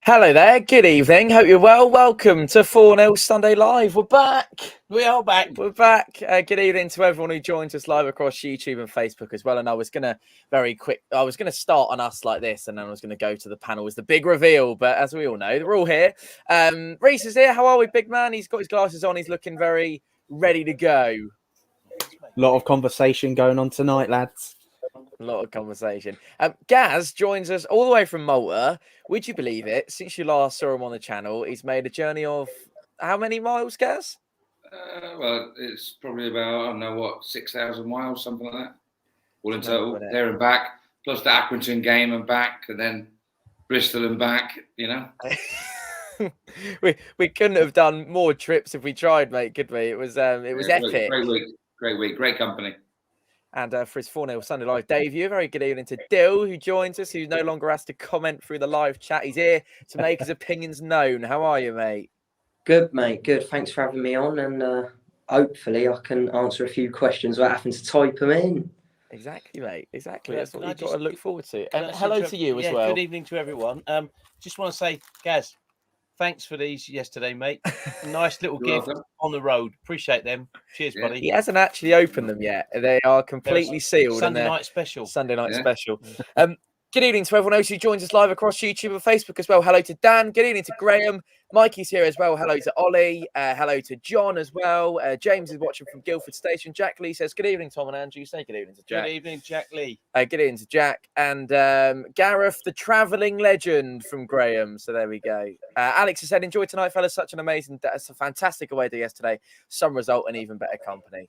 Hello there, good evening. Hope you're well. Welcome to 4-0 Sunday Live. We're back. We are back. We're back. Good evening to everyone who joins us live across YouTube and Facebook as well. And I was going to start on us like this, and then I was going to go to the panel as the big reveal. But as we all know, we're all here. Reese is here. How are we, big man? He's got his glasses on. He's looking very ready to go. A lot of conversation going on tonight, lads. A lot of conversation. Gaz joins us all the way from Malta. Would you believe it? Since you last saw him on the channel, he's made a journey of how many miles, Gaz? Well, it's probably about, 6,000 miles, something like that. All in total, there and back, plus the Accrington game and back, and then Bristol and back, we couldn't have done more trips if we tried, mate, could we? It was epic. Great week, great company. And for his 4-0 Sunday Live debut, a very good evening to Dill, who joins us, who no longer has to comment through the live chat. He's here to make his opinions known. How are you, mate? Good, mate. Good. Thanks for having me on. And hopefully I can answer a few questions without having to type them in. Exactly, mate. Exactly. Yeah, That's what you've got to look forward to. And hello to you as yeah, well. Good evening to everyone. Just want to say, Gaz, thanks for these yesterday, mate. Nice little gift on the road. Appreciate them. Cheers, buddy. He hasn't actually opened them yet. They are completely sealed. Sunday night special. Sunday night special. Good evening to everyone else who joins us live across YouTube and Facebook as well. Hello to Dan. Good evening to Graham. Mikey's here as well. Hello to Ollie. Hello to John as well. James is watching from Guildford Station. Jack Lee says, good evening, Tom and Andrew. Say good evening to Jack. Good evening, Jack Lee. Good evening to Jack. And Gareth, the travelling legend from Graham. So there we go. Alex has said, enjoy tonight, fellas. Such an amazing, that's a fantastic away day yesterday. Some result and even better company.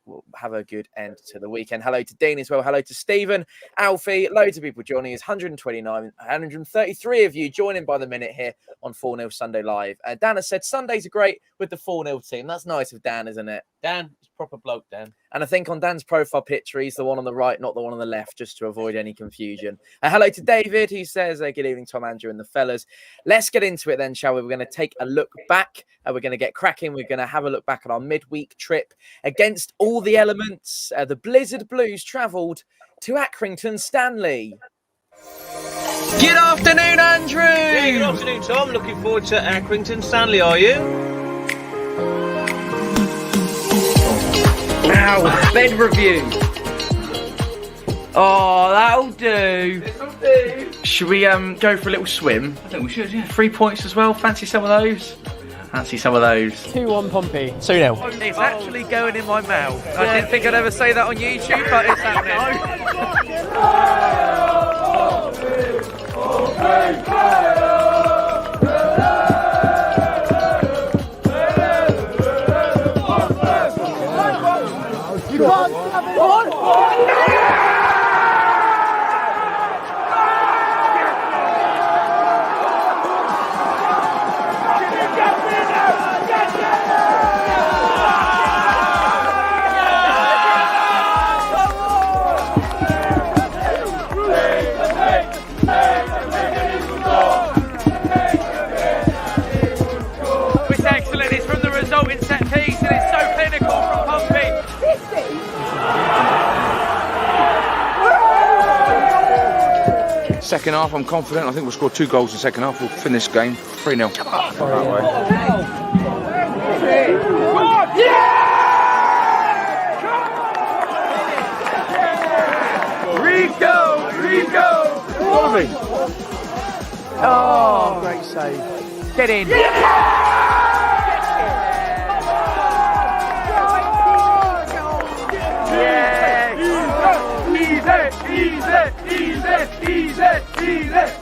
We'll have a good end to the weekend. Hello to Dean as well. Hello to Stephen, Alfie, loads of people joining us. 129, 133 of you joining by the minute here on 4-0 Sunday Live. Dan has said Sundays are great with the 4-0 team. That's nice of Dan, isn't it? Dan is proper bloke, Dan. And I think on Dan's profile picture, he's the one on the right, not the one on the left, just to avoid any confusion. Hello to David, who says, good evening, Tom, Andrew, and the fellas. Let's get into it then, shall we? We're going to take a look back. We're going to get cracking. We're going to have a look back at our midweek trip against all the elements. The Blizzard Blues travelled to Accrington, Stanley. Good afternoon, Andrew. Yeah, good afternoon, Tom. Looking forward to Accrington. Stanley, are you? Now, bed review. Oh, that'll do. Should we go for a little swim? I think we should, yeah. 3 points as well. Fancy some of those? Fancy some of those. 2-1 Pompey. 2-0. It's actually going in my mouth. Yeah. I didn't think I'd ever say that on YouTube, but it's happening. It's excellent. It's from the resulting set piece, and it's so clinical from Pompey. Second half, I'm confident. I think we'll score 2 goals in the second half. We'll finish the game 3-0. Rico! Oh, great save. Get in.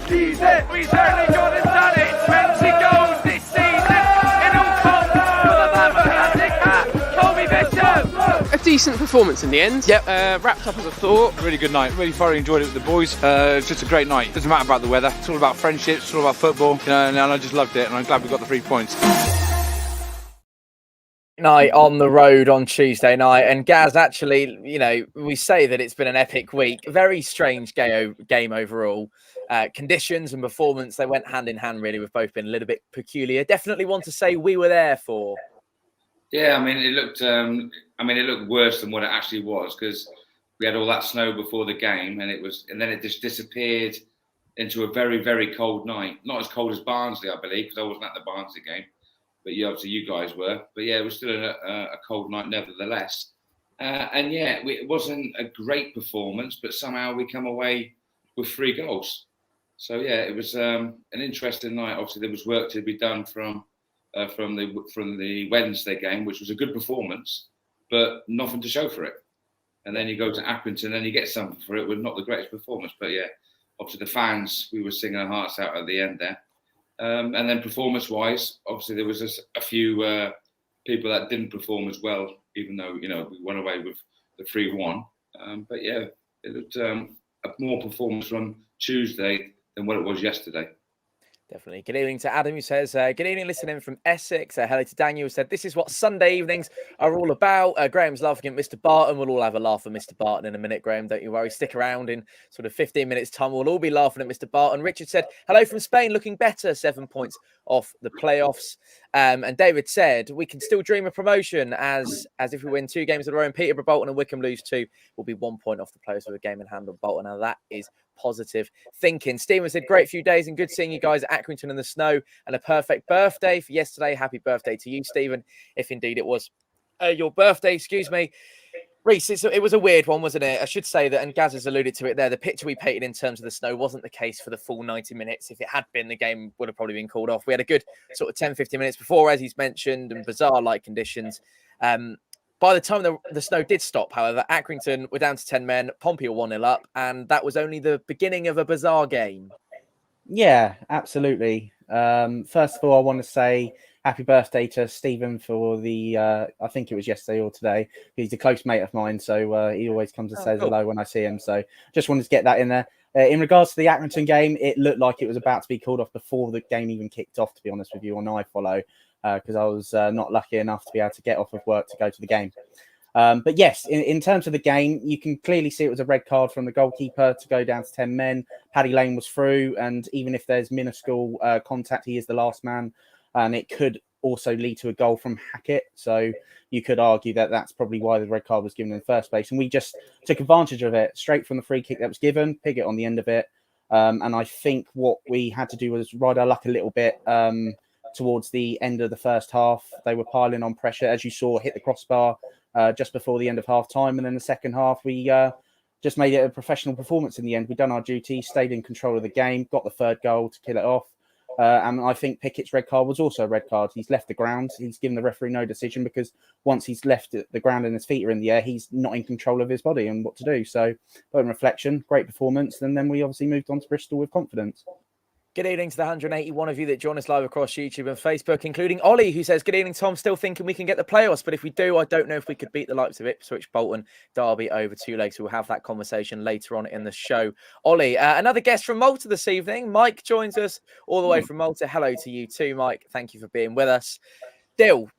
Easy. We certainly got it done it. 20 goals this season. It all comes for the man behind the cat, Colby Bishop. A decent performance in the end. Yep. Wrapped up as a thought. Really good night. Really thoroughly enjoyed it with the boys. It's just a great night. Doesn't matter about the weather. It's all about friendships. It's all about football. And I just loved it. And I'm glad we got the 3 points. Night on the road on Tuesday night, and Gaz, actually, we say that it's been an epic week. Very strange game overall. Conditions and performance, they went hand in hand, really. We've both been a little bit peculiar. Definitely want to say we were there for. Yeah, it looked worse than what it actually was, because we had all that snow before the game, and then it just disappeared into a very, very cold night. Not as cold as Barnsley, I believe, because I wasn't at the Barnsley game, but obviously you guys were. But yeah, it was still a cold night nevertheless. And yeah, it wasn't a great performance, but somehow we come away with 3 goals. So yeah, it was an interesting night. Obviously, there was work to be done from the Wednesday game, which was a good performance, but nothing to show for it. And then you go to Accrington and you get something for it with not the greatest performance. But yeah, obviously the fans, we were singing our hearts out at the end there. And then performance-wise, obviously there was a few people that didn't perform as well, even though, we went away with the 3-1. But yeah, it was a more performance from Tuesday than what it was yesterday. Definitely. Good evening to Adam, who says, good evening, listening from Essex. Hello to Daniel, who said, this is what Sunday evenings are all about. Graham's laughing at Mr. Barton. We'll all have a laugh at Mr. Barton in a minute, Graham. Don't you worry. Stick around in sort of 15 minutes' time. We'll all be laughing at Mr. Barton. Richard said, hello from Spain, looking better. 7 points off the playoffs. And David said, we can still dream of promotion as if we win 2 games in a row and Peterborough, Bolton and Wickham lose 2. We'll be 1 point off the playoffs with a game in hand on Bolton. Now that is positive thinking. Stephen said, great few days and good seeing you guys at Accrington in the snow and a perfect birthday for yesterday. Happy birthday to you, Stephen, if indeed it was your birthday, excuse me. Reece, it was a weird one, wasn't it? I should say that, and Gaz has alluded to it there, the picture we painted in terms of the snow wasn't the case for the full 90 minutes. If it had been, the game would have probably been called off. We had a good sort of 10, 15 minutes before, as he's mentioned, and bizarre light conditions. By the time the snow did stop, however, Accrington were down to 10 men, Pompey were 1-0 up, and that was only the beginning of a bizarre game. Yeah, absolutely. First of all, I want to say happy birthday to Stephen for the, I think it was yesterday or today. He's a close mate of mine, so he always comes and says hello when I see him. So just wanted to get that in there. In regards to the Accrington game, it looked like it was about to be called off before the game even kicked off, to be honest with you, on iFollow. Because I was not lucky enough to be able to get off of work to go to the game. But yes, in terms of the game, you can clearly see it was a red card from the goalkeeper to go down to 10 men. Paddy Lane was through, and even if there's minuscule contact, he is the last man, and it could also lead to a goal from Hackett. So you could argue that that's probably why the red card was given in the first place. And we just took advantage of it straight from the free kick that was given, Piggott on the end of it. And I think what we had to do was ride our luck a little bit. Towards the end of the first half, they were piling on pressure, as you saw, hit the crossbar just before the end of half time. And then the second half, we just made it a professional performance in the end. We've done our duty, stayed in control of the game, got the 3rd goal to kill it off. And I think Pickett's red card was also a red card. He's left the ground. He's given the referee no decision because once he's left the ground and his feet are in the air, he's not in control of his body and what to do. So, on reflection, great performance. And then we obviously moved on to Bristol with confidence. Good evening to the 181 of you that join us live across YouTube and Facebook, including Ollie, who says, good evening, Tom. Still thinking we can get the playoffs, but if we do, I don't know if we could beat the likes of Ipswich, Bolton, Derby over 2 legs. We'll have that conversation later on in the show. Ollie, another guest from Malta this evening. Mike joins us all the way from Malta. Hello to you too, Mike. Thank you for being with us. Dill,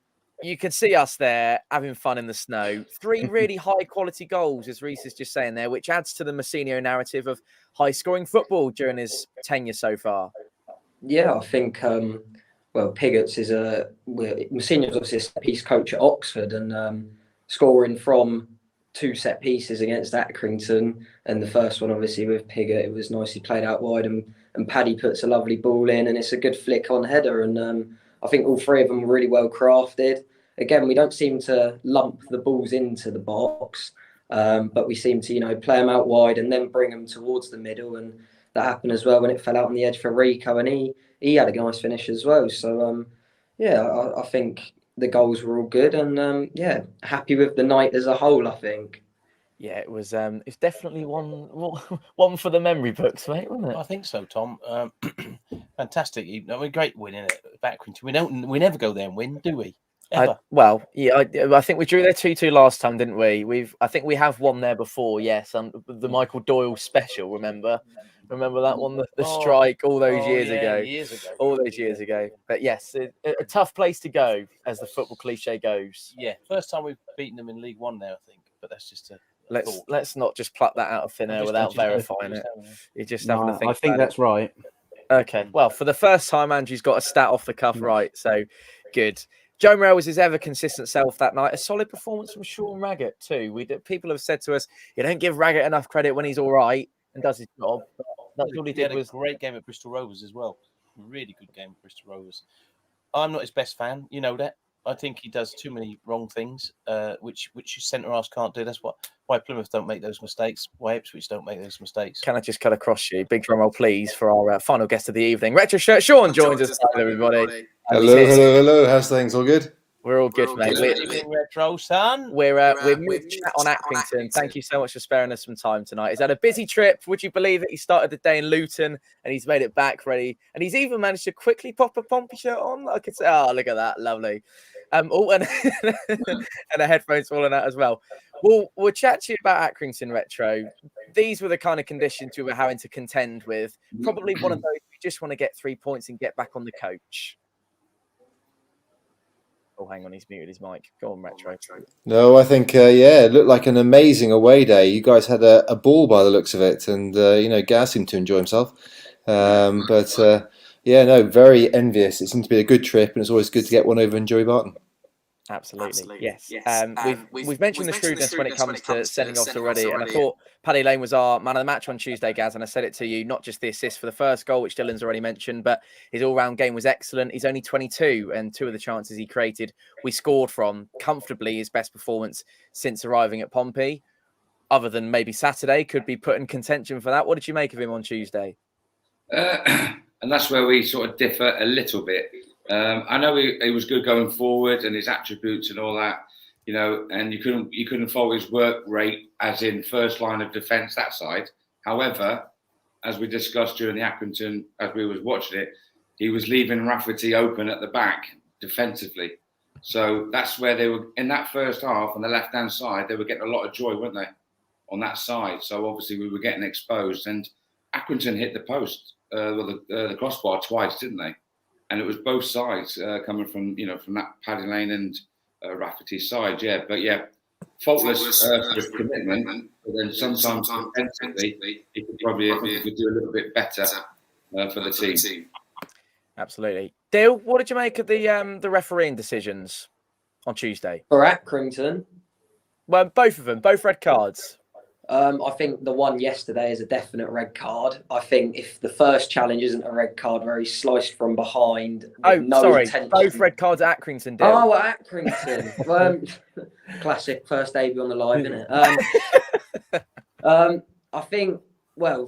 you can see us there having fun in the snow. 3 really high-quality goals, as Reece is just saying there, which adds to the Mousinho narrative of high-scoring football during his tenure so far. Yeah, I think, Piggott's is Mousinho's obviously a set-piece coach at Oxford, and scoring from 2 set pieces against Accrington, and the first one obviously with Piggott, it was nicely played out wide, and Paddy puts a lovely ball in, and it's a good flick on header, and I think all 3 of them were really well crafted. Again, we don't seem to lump the balls into the box, but we seem to, play them out wide and then bring them towards the middle. And that happened as well when it fell out on the edge for Rico, and he had a nice finish as well. So, I think the goals were all good, and happy with the night as a whole, I think. Yeah, it was. It's definitely one for the memory books, mate, wasn't it? I think so, Tom. Fantastic. Great win, isn't it? Accrington. We never go there and win, do we? Ever. I think we drew there 2-2 last time, didn't we? I think we have won there before. Yes, the Michael Doyle special. Remember that one, the strike all those years ago. All those years ago. But yes, a tough place to go, as the football cliche goes. Yeah, first time we've beaten them in League One now, I think. But that's just a. Let's not just pluck that out of thin air without verifying it. You're just having to think. I think that's right. Okay. Well, for the first time, Andrew's got a stat off the cuff right. So good. Joe Morrell was his ever consistent self that night. A solid performance from Sean Raggett too. People have said to us, you don't give Raggett enough credit when he's all right and does his job. That's all he did had was a great game at Bristol Rovers as well. Really good game at Bristol Rovers. I'm not his best fan, you know that. I think he does too many wrong things, which centre halves can't do. That's why Plymouth don't make those mistakes. Why Ipswich don't make those mistakes. Can I just cut across you? Big drum roll, please, for our final guest of the evening. Retro Shirt Sean joins us, everybody. Hello. How's things? All good? We're all good, mate. Good evening, Retro, son. We're mid-chat on Accrington. Thank you so much for sparing us some time tonight. He's had a busy trip. Would you believe it? He started the day in Luton and he's made it back ready. And he's even managed to quickly pop a Pompey shirt on. I could say, oh, look at that. Lovely. And a headphones falling out as well. We'll chat to you about Accrington, Retro. These were the kind of conditions we were having to contend with. Probably one of those we just want to get 3 points and get back on the coach. Oh, hang on, he's muted his mic. Go on, Retro. No, I think, it looked like an amazing away day. You guys had a ball by the looks of it, and, Gaz seemed to enjoy himself. Very envious. It seemed to be a good trip, and it's always good to get one over in Joey Barton. Absolutely. Yes. We've mentioned the shrewdness when it comes to sending offs already, and I thought Paddy Lane was our man of the match on Tuesday, Gaz, and I said it to you, not just the assist for the first goal, which Dylan's already mentioned, but his all-round game was excellent. He's only 22, and 2 of the chances he created, we scored from. Comfortably his best performance since arriving at Pompey, other than maybe Saturday, could be put in contention for that. What did you make of him on Tuesday? And that's where we sort of differ a little bit. I know he was good going forward and his attributes and all that, and you couldn't fault his work rate as in first line of defence that side. However, as we discussed during the Accrington, as we was watching it, he was leaving Rafferty open at the back defensively. So that's where they were in that first half on the left hand side. They were getting a lot of joy, weren't they, on that side? So obviously we were getting exposed, and Accrington hit the post, the crossbar twice, didn't they? And it was both sides coming from that Paddy Lane and Rafferty's side, yeah. But yeah, faultless for his commitment. But then sometimes defensively, he could probably do a little bit better for the team. Absolutely. Dale, what did you make of the refereeing decisions on Tuesday? For Accrington? Well, both of them, both red cards. I think the one yesterday is a definite red card. I think if the first challenge isn't a red card where he sliced from behind. Both red cards at Accrington, Dale. Oh, at Accrington. Classic first debut on the live, isn't it? I think,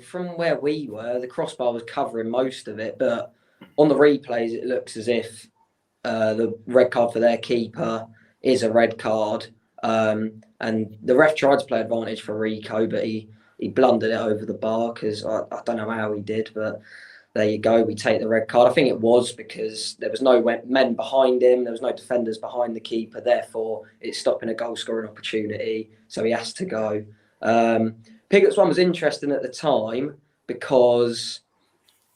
from where we were, the crossbar was covering most of it, but on the replays, it looks as if the red card for their keeper is a red card. And the ref tried to play advantage for Rico, but he blundered it over the bar because I don't know how he did, but there you go. We take the red card. I think it was because there was no men behind him. There was no defenders behind the keeper. Therefore, it's stopping a goal scoring opportunity. So he has to go. Piggott's one was interesting at the time because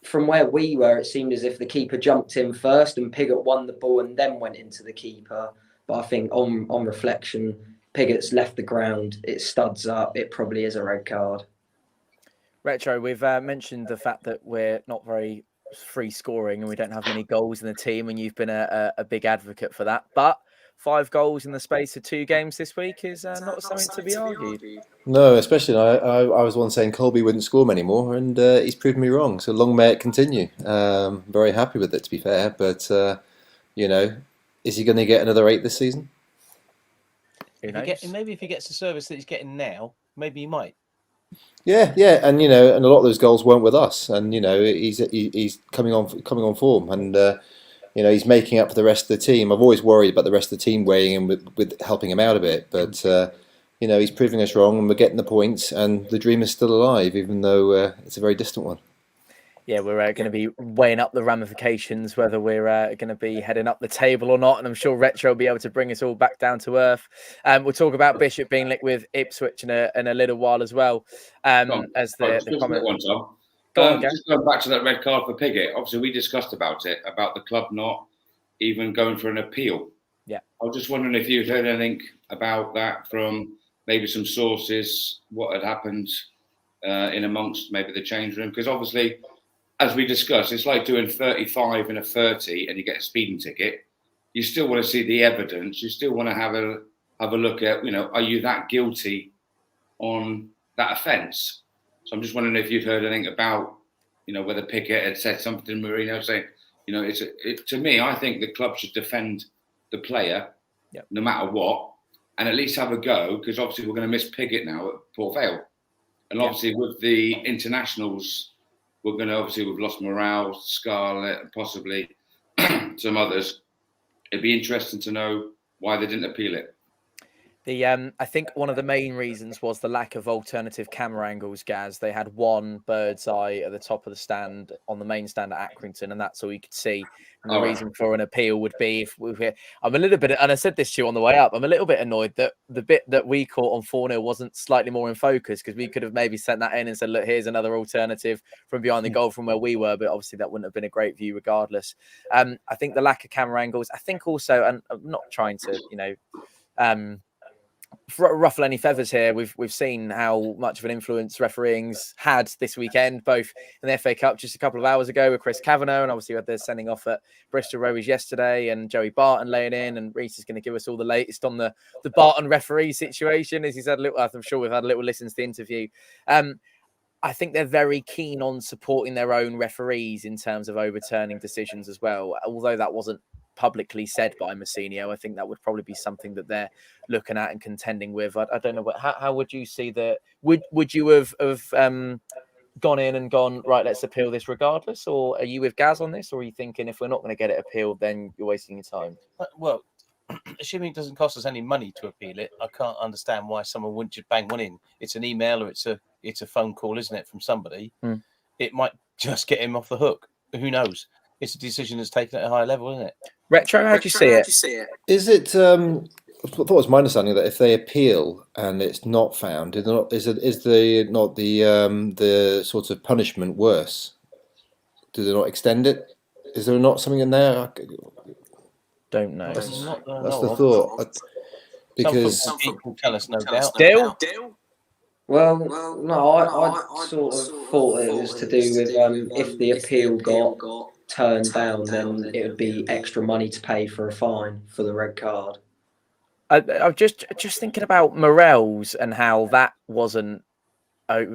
from where we were, it seemed as if the keeper jumped in first and Piggott won the ball and then went into the keeper. But I think on reflection, Piggott's left the ground. It studs up. It probably is a red card. Retro, we've mentioned the fact that we're not very free scoring and we don't have many goals in the team, and you've been a big advocate for that. But 5 goals in the space of 2 games this week is not something to be argued. No, especially I was one saying Colby wouldn't score many more, and he's proven me wrong. So long may it continue. Very happy with it, to be fair. But, is he going to get another 8 this season? Maybe if he gets the service that he's getting now, maybe he might. Yeah, and and a lot of those goals weren't with us, and he's coming on form, and he's making up for the rest of the team. I've always worried about the rest of the team weighing in with helping him out a bit, but he's proving us wrong, and we're getting the points, and the dream is still alive, even though it's a very distant one. Yeah, we're going to be weighing up the ramifications, whether we're going to be heading up the table or not. And I'm sure Retro will be able to bring us all back down to earth. We'll talk about Bishop being linked with Ipswich in a little while as well. As the comment. Just going back to that red card for Piggott, obviously we discussed about the club not even going for an appeal. Yeah. I was just wondering if you'd heard anything about that from maybe some sources, what had happened in amongst maybe the change room. Because obviously, as we discussed, it's like doing 35 and a 30 and you get a speeding ticket. You still want to see the evidence. You still want to have a look at, are you that guilty on that offence? So I'm just wondering if you'd heard anything about whether Pickett had said something to Mourinho saying, to me, I think the club should defend the player no matter what, and at least have a go, because obviously we're going to miss Pickett now at Port Vale. And obviously with the internationals, we've lost Morale, Scarlett, and possibly some others. It'd be interesting to know why they didn't appeal it. I think one of the main reasons was the lack of alternative camera angles, Gaz. They had one bird's eye at the top of the stand on the main stand at Accrington, and that's all you could see. And the reason for an appeal would be I'm a little bit, and I said this to you on the way up, I'm a little bit annoyed that the bit that we caught on 4-0 wasn't slightly more in focus, because we could have maybe sent that in and said, look, here's another alternative from behind the goal from where we were, but obviously that wouldn't have been a great view regardless. I think the lack of camera angles, I think also, and I'm not trying to, ruffle any feathers here. We've seen how much of an influence refereeing's had this weekend, both in the FA Cup just a couple of hours ago with Chris Kavanagh, and obviously we had the sending off at Bristol Rovers yesterday, and Joey Barton laying in, and Reece is going to give us all the latest on the Barton referee situation. As he's had a little, I'm sure we've had a little listen to the interview. I think they're very keen on supporting their own referees in terms of overturning decisions as well. Although that wasn't publicly said by Mourinho, I think that would probably be something that they're looking at and contending with. I don't know how would you see that? Would you have gone in and gone, right, let's appeal this regardless, or are you with Gaz on this, or are you thinking if we're not going to get it appealed, then you're wasting your time? Well, assuming it doesn't cost us any money to appeal it, I can't understand why someone wouldn't just bang one in. It's an email or it's a phone call, isn't it, from somebody? It might just get him off the hook. Who knows? It's a decision that's taken at a higher level, isn't it? Retro, how do you see it? Is it? I thought it was my understanding that if they appeal and it's not found, is the sort of punishment worse? Do they not extend it? Is there not something in there? Don't know. That's the thought. Because some people tell us, no doubt. Deal? Well, no, I sort of thought it was to do with if the appeal got turned down, then it would be extra money to pay for a fine for the red card. I'm just thinking about Morel's and how that wasn't. He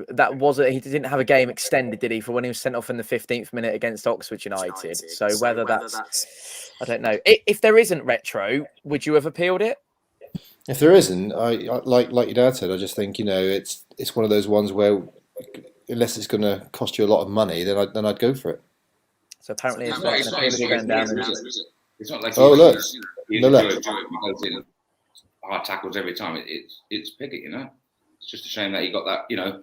didn't have a game extended, did he, for when he was sent off in the 15th minute against Oxford United? So whether that's, I don't know. If there isn't retro, would you have appealed it? if there isn't, I like your dad said, I just think it's one of those ones where unless it's going to cost you a lot of money, then I'd go for it. So apparently it's not like oh look, hard tackles every time. It's Pickett, It's just a shame that he got that.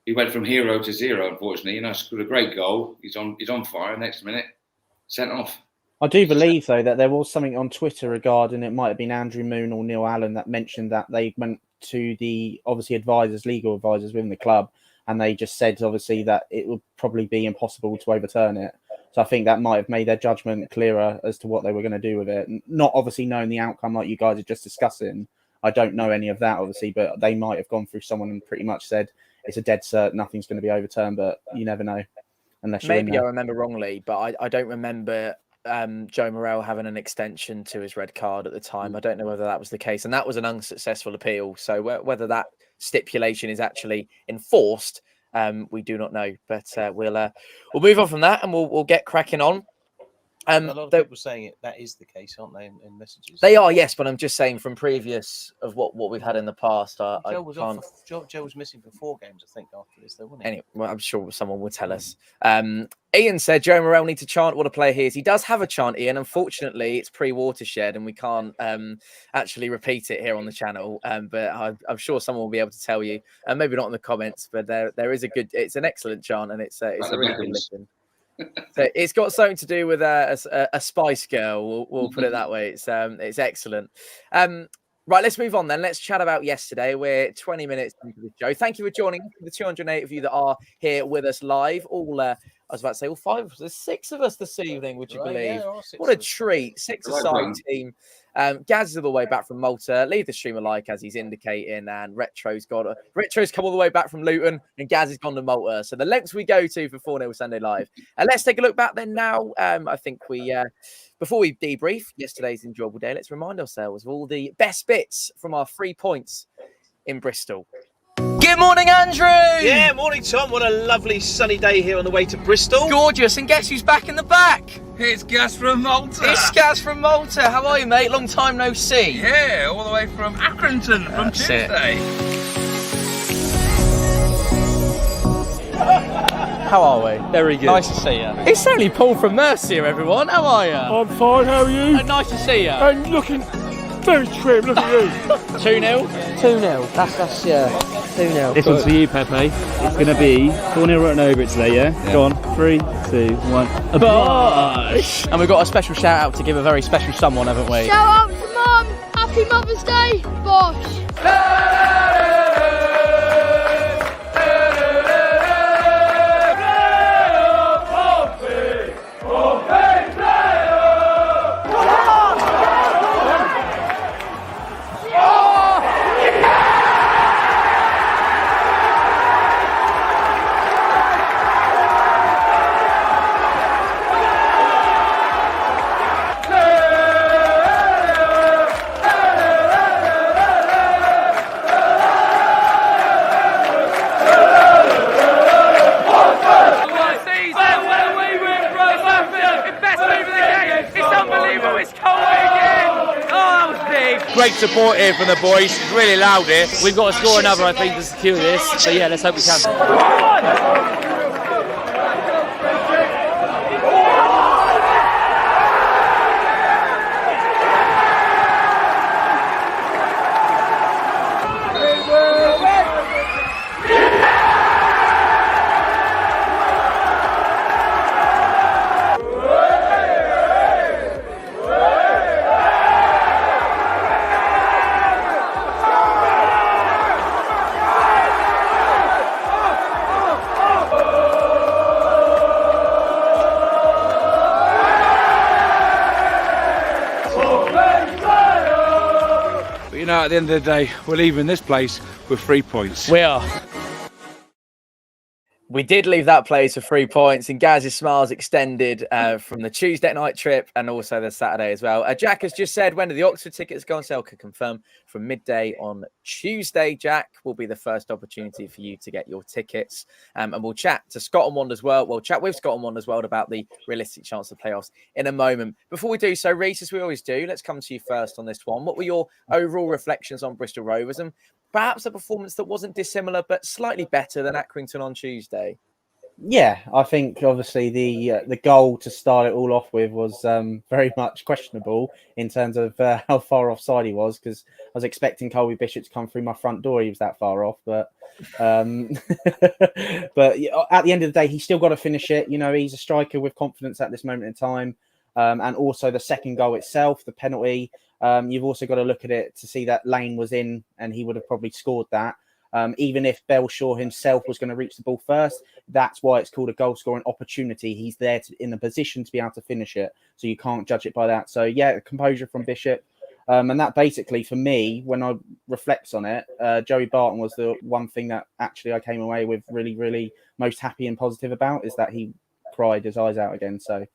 He went from hero to zero. Unfortunately, scored a great goal. He's on fire. Next minute, sent off. I do believe though that there was something on Twitter regarding it might have been Andrew Moon or Neil Allen that mentioned that they went to the obviously legal advisors within the club, and they just said obviously that it would probably be impossible to overturn it. So I think that might have made their judgment clearer as to what they were going to do with it. Not obviously knowing the outcome like you guys are just discussing. I don't know any of that obviously, but they might have gone through someone and pretty much said it's a dead cert, nothing's going to be overturned, but you never know unless you're maybe I remember wrongly, but I don't remember Joe Morel having an extension to his red card at the time. I don't know whether that was the case, and that was an unsuccessful appeal. So whether that stipulation is actually enforced, we do not know. But we'll move on from that, and we'll get cracking on. A lot of people saying that is the case, aren't they, in messages? They are, yes, but I'm just saying from previous of what we've had in the past. Joe was missing for 4 games, I think, after this, though, wasn't he? Anyway, well, I'm sure someone will tell us. Ian said Joe Morel needs to chant what a player he is. He does have a chant, Ian. Unfortunately, it's pre-watershed and we can't actually repeat it here on the channel. But I'm sure someone will be able to tell you. Maybe not in the comments, but there is it's an excellent chant and it's a really good listen. So it's got something to do with a Spice Girl. We'll put it that way. It's excellent. Right, let's move on then. Let's chat about yesterday. We're 20 minutes into the show. Thank you for joining us, the 208 of you that are here with us live. I was about to say all 5 of us. There's 6 of us this evening, would you believe? Yeah, what a treat. 6-a-side team. Gaz is all the way back from Malta. Leave the stream a like as he's indicating. And Retro's come all the way back from Luton. And Gaz has gone to Malta. So the lengths we go to for 4-0 Sunday Live. Let's take a look back then now. I think before we debrief yesterday's enjoyable day, let's remind ourselves of all the best bits from our 3 points in Bristol. Good morning, Andrew! Yeah, morning, Tom. What a lovely sunny day here on the way to Bristol. Gorgeous, and guess who's back in the back? It's Gas from Malta. It's Gaz from Malta. How are you, mate? Long time no see. Yeah, all the way from Accrington from That's it. Tuesday. How are we? Very good. Nice to see you. It's only Paul from Mercia, everyone. How are you? I'm fine, how are you? Nice to see you. And looking very trim, look at you. 2-0. 2-0. That's yeah. 2-0. This one's for you, Pepe. It's going to be Fournilwrittenalloverit today, yeah? Go on. 3, 2, 1. A bosh! And we've got a special shout out to give a very special someone, haven't we? Shout out to Mum! Happy Mother's Day, Bosh! Great support here from the boys. It's really loud here. We've got to score another, I think, to secure this. So yeah, let's hope we can. But you know, at the end of the day, we're leaving this place with 3 points. We are. We did leave that place with 3 points, and Gaz's smiles extended from the Tuesday night trip and also the Saturday as well. Jack has just said, when do the Oxford tickets go on sale? Can confirm from midday on Tuesday. Jack will be the first opportunity for you to get your tickets. And we'll chat to Scott and Wander's World. We'll chat with Scott and Wander's World about the realistic chance of playoffs in a moment. Before we do so, Reece, as we always do, let's come to you first on this one. What were your overall reflections on Bristol Rovers, and perhaps a performance that wasn't dissimilar but slightly better than Accrington on Tuesday? Yeah, I think obviously the goal to start it all off with was very much questionable in terms of how far offside he was, because I was expecting Colby Bishop to come through my front door. He was that far off, but but at the end of the day, he's still got to finish it. You know, he's a striker with confidence at this moment in time, and also the second goal itself, the penalty. You've also got to look at it to see that Lane was in, and he would have probably scored that. Even if Belshaw himself was going to reach the ball first, that's why it's called a goal scoring opportunity. He's there in a position to be able to finish it, so you can't judge it by that. So yeah, composure from Bishop, and that basically for me, when I reflect on it, Joey Barton was the one thing that actually I came away with really most happy and positive about, is that he cried his eyes out again. So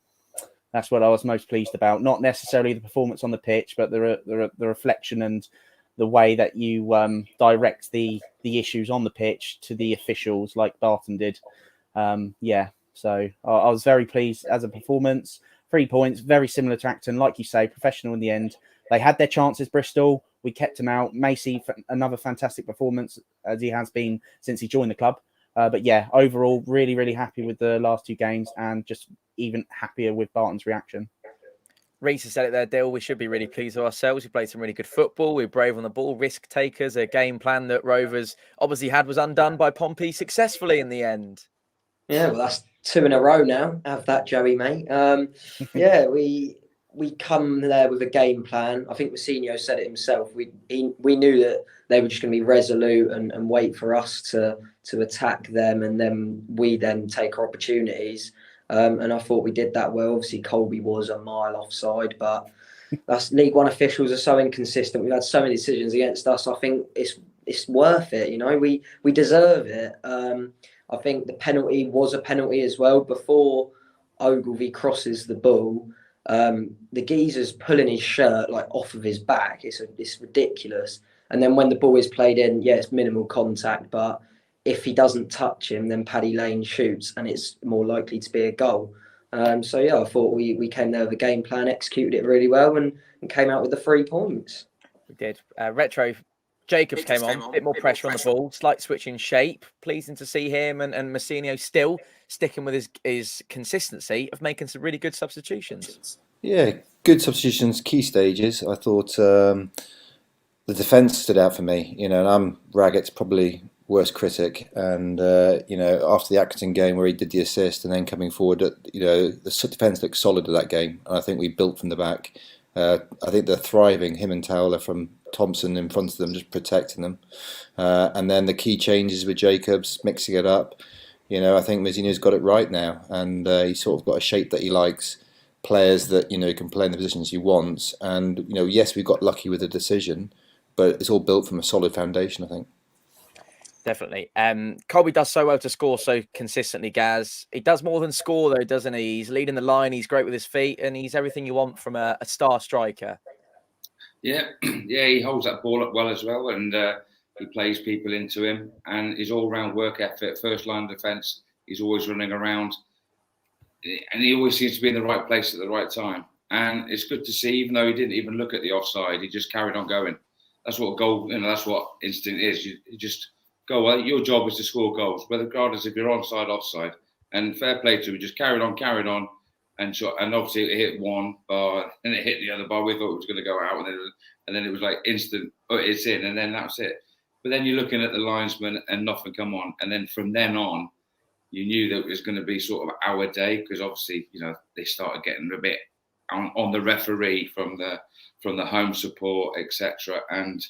that's what I was most pleased about. Not necessarily the performance on the pitch, but the reflection and the way that you direct the issues on the pitch to the officials, like Barton did. So I was very pleased as a performance. 3 points, very similar to Acton, like you say, professional in the end. They had their chances, Bristol. We kept him out. Macy, another fantastic performance, as he has been since he joined the club. But yeah, overall, really happy with the last 2 games, and just even happier with Barton's reaction. Reece has said it there, Dill. We should be really pleased with ourselves. We played some really good football. We were brave on the ball, risk takers. A game plan that Rovers obviously had was undone by Pompey successfully in the end. Yeah, well, that's 2 in a row now. Have that, Joey, mate. Yeah, we come there with a game plan. I think Mousinho said it himself. We knew that they were just going to be resolute and wait for us to attack them, and then we take our opportunities. And I thought we did that well. Obviously, Colby was a mile offside, but that's League One officials are so inconsistent. We've had so many decisions against us. I think it's worth it. You know, we deserve it. I think the penalty was a penalty as well. Before Ogilvie crosses the ball, the geezer's pulling his shirt like off of his back. It's ridiculous. And then when the ball is played in, yeah, it's minimal contact, but if he doesn't touch him, then Paddy Lane shoots, and it's more likely to be a goal. So yeah, I thought we came there with a game plan, executed it really well, and came out with the 3 points. We did. Retro Jacobs came on, a bit more pressure on the ball, slight switch in shape. Pleasing to see him and Messinio still sticking with his consistency of making some really good substitutions. Yeah, good substitutions, key stages. I thought the defence stood out for me, and I'm Raggett's probably worst critic. And, after the Accrington game where he did the assist and then coming forward, the defence looked solid at that game. And I think we built from the back. I think they're thriving, him and Towler from Thompson in front of them, just protecting them. And then the key changes with Jacobs, mixing it up. I think Messinio's got it right now. And he's sort of got a shape that he likes. Players that, can play in the positions he wants. And, yes, we got lucky with the decision, but it's all built from a solid foundation, I think. Definitely. Colby does so well to score so consistently, Gaz. He does more than score, though, doesn't he? He's leading the line. He's great with his feet, and he's everything you want from a star striker. Yeah, he holds that ball up well as well, and he plays people into him. And his all-round work ethic, first line of defence, he's always running around, and he always seems to be in the right place at the right time. And it's good to see, even though he didn't even look at the offside, he just carried on going. That's what goal, that's what instinct is. You just go, well, your job is to score goals, regardless if you're onside, offside. And fair play to him, just carried on, and shot. And obviously it hit one bar, and it hit the other bar. We thought it was going to go out, and then it was like instant, it's in, and then that's it. But then you're looking at the linesman, and nothing come on. And then from then on, you knew that it was going to be sort of our day, because obviously, they started getting a bit on the referee from the home support, etc. And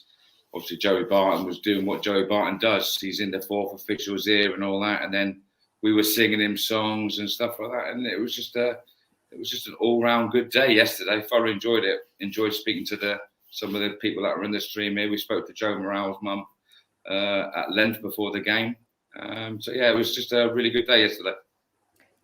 obviously, Joey Barton was doing what Joey Barton does. He's in the fourth official's ear and all that. And then we were singing him songs and stuff like that. And it was just an all-round good day yesterday. Thoroughly enjoyed it. Enjoyed speaking to some of the people that were in the stream here. We spoke to Joe Morale's mum at length before the game. So yeah, it was just a really good day yesterday.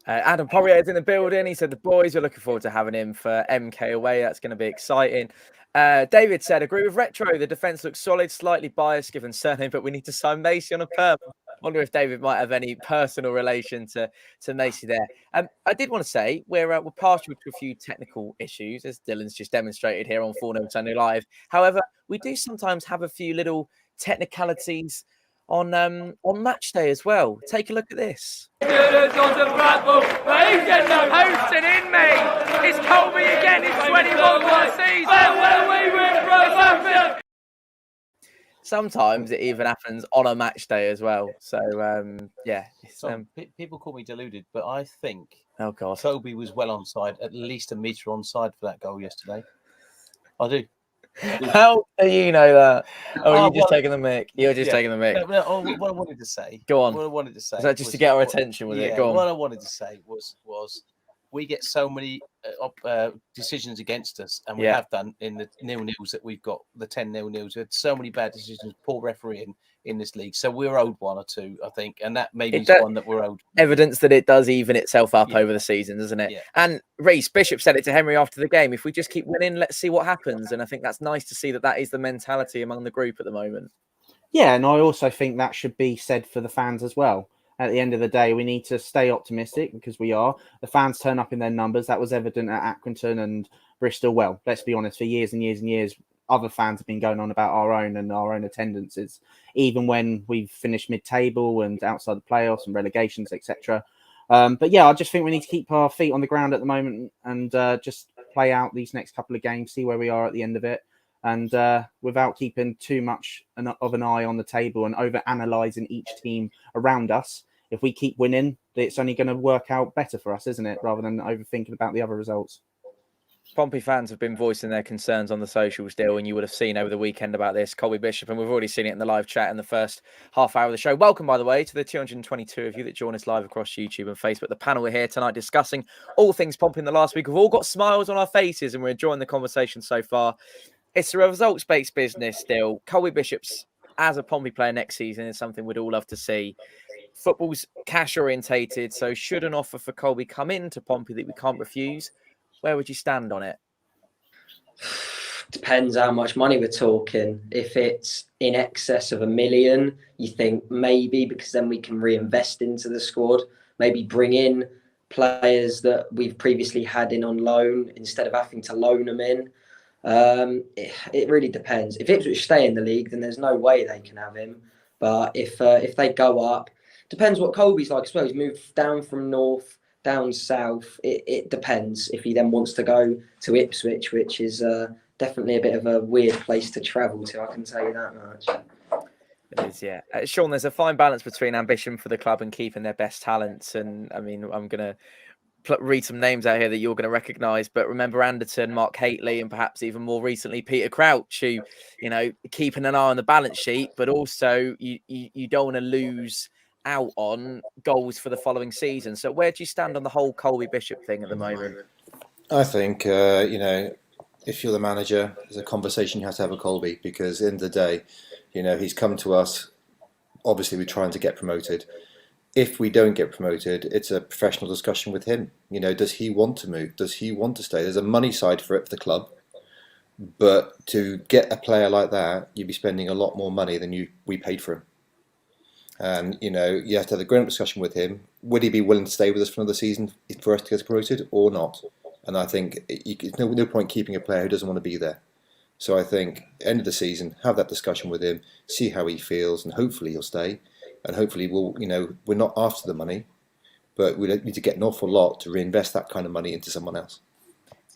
Adam Poirier's in the building. He said the boys are looking forward to having him for MK away. That's going to be exciting. David said, agree with Retro. The defence looks solid, slightly biased given surname, but we need to sign Macy on a perm. Wonder if David might have any personal relation to Macy there. I did want to say we're partial to a few technical issues, as Dylan's just demonstrated here on Fournilwrittenalloverit Live. However, we do sometimes have a few little technicalities on match day as well. Take a look at this. Hosting in me. It's Colby again. It's 21 for the season. Sometimes it even happens on a match day as well. So yeah. People call me deluded, but I think Colby was well onside, at least a metre onside for that goal yesterday. I do. How do you know that? You're just taking the mick. You're just taking the mick. No, what I wanted to say. Go on. What I wanted to say. Is that just to get our attention with it? Go on. What I wanted to say was we get so many decisions against us, and we have done in the 0-0s that we've got, the 10 0-0s. We had so many bad decisions, poor refereeing in this league. So we're owed one or two, I think, and that maybe is one that we're owed. Evidence that it does even itself up over the season, doesn't it? Yeah. And Reece Bishop said it to Henry after the game. If we just keep winning, let's see what happens. And I think that's nice to see that is the mentality among the group at the moment. Yeah, and I also think that should be said for the fans as well. At the end of the day, we need to stay optimistic because we are. The fans turn up in their numbers. That was evident at Accrington and Bristol. Well, let's be honest, for years and years and years, other fans have been going on about our own attendances, even when we've finished mid-table and outside the playoffs and relegations, etc. But yeah, I just think we need to keep our feet on the ground at the moment and just play out these next couple of games, see where we are at the end of it. And without keeping too much of an eye on the table and over-analysing each team around us, if we keep winning, it's only going to work out better for us, isn't it? Rather than overthinking about the other results. Pompey fans have been voicing their concerns on the socials still, and you would have seen over the weekend about this, Colby Bishop, and we've already seen it in the live chat in the first half hour of the show. Welcome, by the way, to the 222 of you that join us live across YouTube and Facebook. The panel, we're here tonight discussing all things Pompey in the last week. We've all got smiles on our faces, and we're enjoying the conversation so far. It's a results-based business still. Colby Bishop's as a Pompey player next season is something we'd all love to see. Football's cash-orientated, so should an offer for Colby come into Pompey that we can't refuse, where would you stand on it? Depends how much money we're talking. If it's in excess of $1 million, you think maybe, because then we can reinvest into the squad, maybe bring in players that we've previously had in on loan instead of having to loan them in. It really depends. If Ipswich stay in the league, then there's no way they can have him. But if they go up, depends what Colby's like as well. He's moved down from north, down south. It depends if he then wants to go to Ipswich, which is definitely a bit of a weird place to travel to, I can tell you that much. It is, yeah. Sean, there's a fine balance between ambition for the club and keeping their best talents. And I mean, I'm going to read some names out here that you're going to recognise. But remember Anderton, Mark Haitley, and perhaps even more recently, Peter Crouch, who, you know, keeping an eye on the balance sheet, but also you don't want to lose out on goals for the following season. So where do you stand on the whole Colby Bishop thing at the moment? I think, you know, if you're the manager, there's a conversation you have to have with Colby, because at the end of the day, you know, he's come to us. Obviously, we're trying to get promoted. If we don't get promoted, it's a professional discussion with him. You know, does he want to move? Does he want to stay? There's a money side for it for the club. But to get a player like that, you'd be spending a lot more money than we paid for him. And, you know, you have to have a grown-up discussion with him. Would he be willing to stay with us for another season for us to get promoted or not? And I think there's no point keeping a player who doesn't want to be there. So I think end of the season, have that discussion with him, see how he feels, and hopefully he'll stay. And hopefully we'll, you know, we're not after the money, but we need to get an awful lot to reinvest that kind of money into someone else.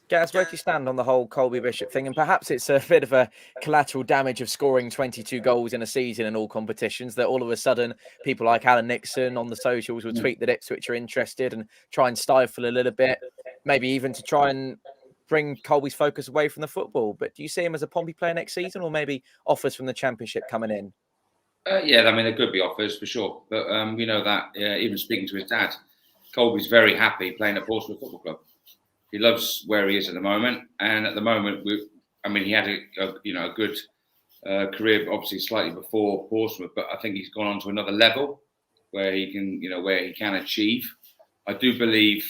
Gaz, where do you stand on the whole Colby Bishop thing? And perhaps it's a bit of a collateral damage of scoring 22 goals in a season in all competitions, that all of a sudden people like Alan Nixon on the socials will tweet that Ipswich are interested and try and stifle a little bit, maybe even to try and bring Colby's focus away from the football. But do you see him as a Pompey player next season, or maybe offers from the Championship coming in? Yeah, I mean, there could be offers for sure. But we know that, even speaking to his dad, Colby's very happy playing at Portsmouth Football Club. He loves where he is at the moment, and at the moment, he had a good career, obviously slightly before Portsmouth, but I think he's gone on to another level where he can achieve. I do believe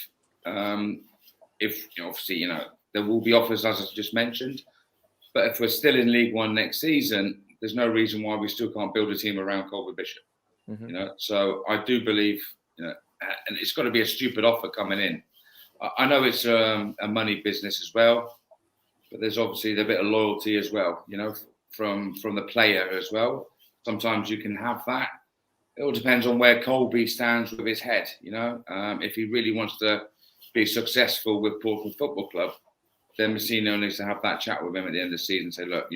obviously there will be offers, as I just mentioned, but if we're still in League One next season, there's no reason why we still can't build a team around Colby Bishop. Mm-hmm. So I do believe, and it's got to be a stupid offer coming in. I know it's a money business as well, but there's obviously a bit of loyalty as well, from the player as well. Sometimes you can have that. It all depends on where Colby stands with his head, If he really wants to be successful with Portsmouth Football Club, then Messina needs to have that chat with him at the end of the season and say, look,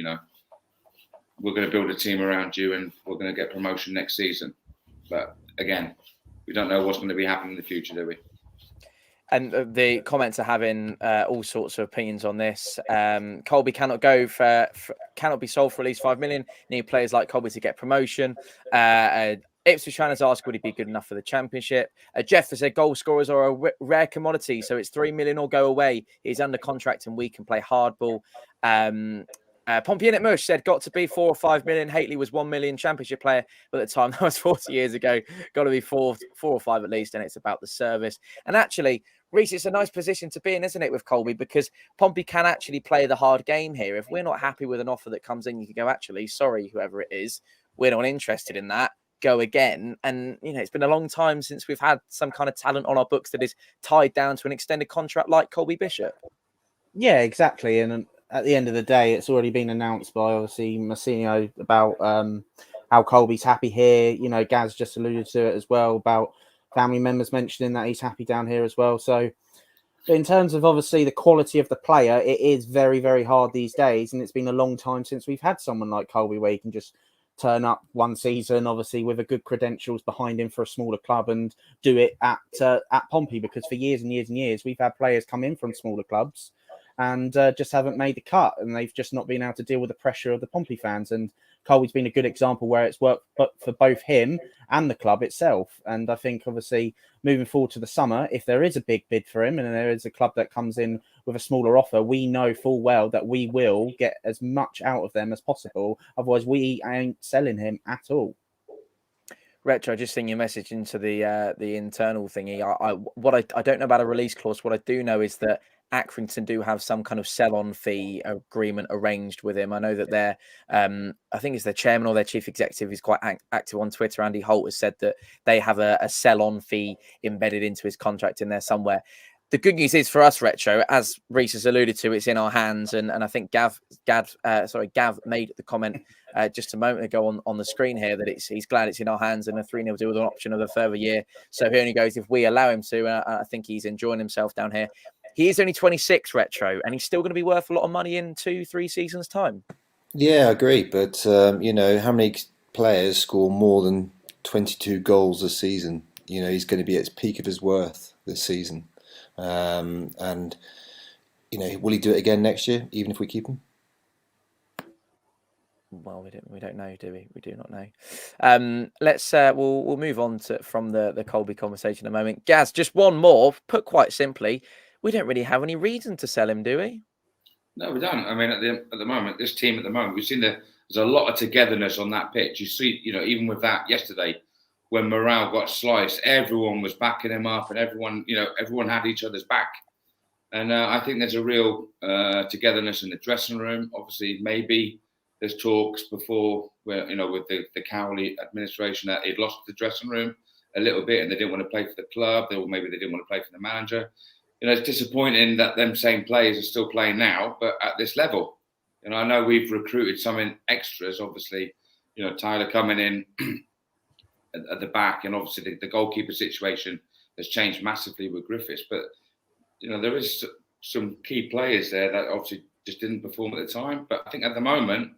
we're going to build a team around you and we're going to get promotion next season. But again, we don't know what's going to be happening in the future, do we? And the comments are having all sorts of opinions on this. Colby cannot cannot be sold for at least $5 million. Need players like Colby to get promotion. Ipswich fans ask, would he be good enough for the Championship? Jeff has said goal scorers are a rare commodity, so it's $3 million or go away. He's under contract and we can play hardball. Pompey in at Mush said, got to be 4 or 5 million. Haitley was 1 million Championship player, but at the time that was 40 years ago. Got to be four or five at least, and it's about the service. And actually, Reece, it's a nice position to be in, isn't it, with Colby? Because Pompey can actually play the hard game here. If we're not happy with an offer that comes in, you can go, actually, sorry, whoever it is, we're not interested in that. Go again. And, it's been a long time since we've had some kind of talent on our books that is tied down to an extended contract like Colby Bishop. Yeah, exactly. And at the end of the day, it's already been announced by, obviously, Massinio about how Colby's happy here. Gaz just alluded to it as well about family members mentioning that he's happy down here as well. So in terms of, obviously, the quality of the player, it is very, very hard these days. And it's been a long time since we've had someone like Colby where you can just turn up one season, obviously, with a good credentials behind him for a smaller club and do it at Pompey. Because for years and years and years, we've had players come in from smaller clubs and just haven't made the cut, and they've just not been able to deal with the pressure of the Pompey fans. And Colby's been a good example where it's worked for both him and the club itself. And I think, obviously, moving forward to the summer, if there is a big bid for him and there is a club that comes in with a smaller offer, we know full well that we will get as much out of them as possible. Otherwise, we ain't selling him at all. Retro, just seeing your message into the internal thingy. I don't know about a release clause. What I do know is that Accrington do have some kind of sell-on fee agreement arranged with him. I know that their, I think it's their chairman or their chief executive who's quite active on Twitter, Andy Holt, has said that they have a sell-on fee embedded into his contract in there somewhere. The good news is for us, Retro, as Reece has alluded to, it's in our hands. And I think Gav made the comment just a moment ago on the screen here that he's glad it's in our hands and a 3-0 deal with an option of a further year. So he only goes if we allow him to. I think he's enjoying himself down here. He is only 26, Retro, and he's still going to be worth a lot of money in 2-3 seasons' time. Yeah, I agree. But, how many players score more than 22 goals a season? He's going to be at his peak of his worth this season. And will he do it again next year, even if we keep him? Well, we don't know, do we? We do not know. We'll move on from the Colby conversation in a moment. Gaz, just one more. Put quite simply, we don't really have any reason to sell him, do we? No, we don't. I mean, at the moment, this team at the moment, we've seen there's a lot of togetherness on that pitch. You see, even with that yesterday, when morale got sliced, everyone was backing him up, and everyone had each other's back. And I think there's a real togetherness in the dressing room. Obviously, maybe there's talks before, where with the Cowley administration that he'd lost the dressing room a little bit, and they didn't want to play for the club, or maybe they didn't want to play for the manager. It's disappointing that them same players are still playing now, but at this level. I know we've recruited some extras. Obviously, Tyler coming in at the back, and obviously the goalkeeper situation has changed massively with Griffiths. But there is some key players there that obviously just didn't perform at the time. But I think at the moment,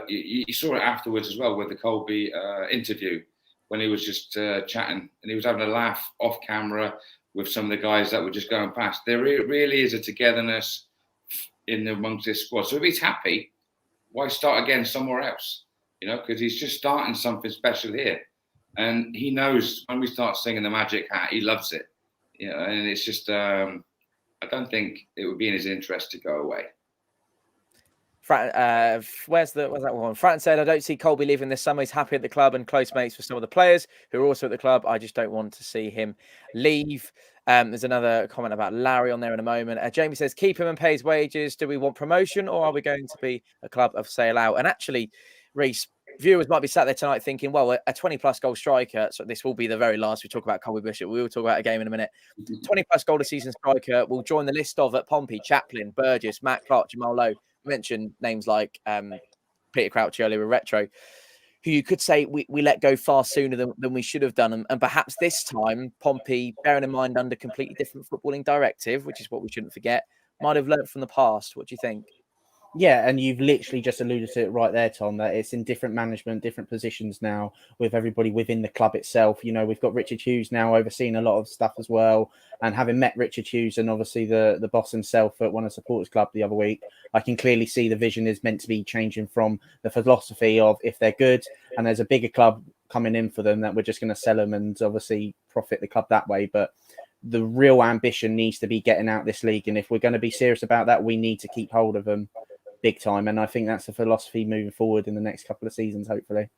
you saw it afterwards as well with the Colby interview, when he was just chatting and he was having a laugh off camera with some of the guys that were just going past. There really is a togetherness amongst this squad. So if he's happy, why start again somewhere else? Because he's just starting something special here. And he knows when we start singing the Magic Hat, he loves it. And it's just, I don't think it would be in his interest to go away. Where's that one? Fran said, I don't see Colby leaving this summer. He's happy at the club and close mates with some of the players who are also at the club. I just don't want to see him leave. There's another comment about Larry on there in a moment. Jamie says, keep him and pay his wages. Do we want promotion, or are we going to be a club of sail out? And actually, Reece, viewers might be sat there tonight thinking, well, a 20-plus goal striker, so this will be the very last we talk about Colby Bishop. We will talk about a game in a minute. 20-plus goal a season striker will join the list of at Pompey, Chaplin, Burgess, Matt Clark, Jamal Lowe. Mentioned names like Peter Crouch earlier with Retro, who you could say we let go far sooner than we should have done. And perhaps this time, Pompey, bearing in mind under completely different footballing directive, which is what we shouldn't forget, might have learnt from the past. What do you think? Yeah, and you've literally just alluded to it right there, Tom, that it's in different management, different positions now with everybody within the club itself. We've got Richard Hughes now overseeing a lot of stuff as well. And having met Richard Hughes and obviously the boss himself at one of the supporters club the other week, I can clearly see the vision is meant to be changing from the philosophy of if they're good and there's a bigger club coming in for them, that we're just going to sell them and obviously profit the club that way. But the real ambition needs to be getting out this league. And if we're going to be serious about that, we need to keep hold of them big time. And I think that's the philosophy moving forward in the next couple of seasons, hopefully.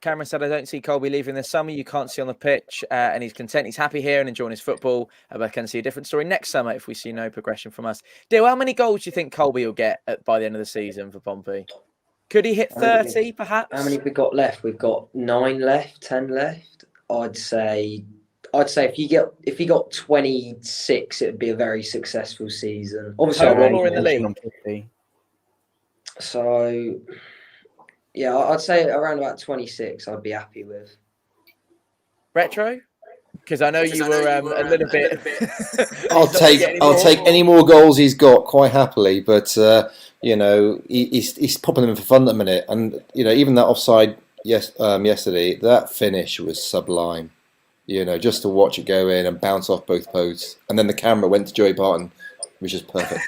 Cameron said, I don't see Colby leaving this summer. You can't see on the pitch, and he's content. He's happy here and enjoying his football. But I can see a different story next summer if we see no progression from us. Dale, how many goals do you think Colby will get by the end of the season for Pompey? Could he hit 30, perhaps? How many have we got left? We've got 9 left, 10 left. I'd say if he got 26, it would be a very successful season. Obviously, or in the league. So, yeah, I'd say around about 26 I'd be happy with. Retro? Because I know you were a little bit... I'll take any more goals he's got quite happily, but, he's popping them for fun at the minute. And, even that offside yesterday, that finish was sublime. Just to watch it go in and bounce off both posts. And then the camera went to Joey Barton, which is perfect.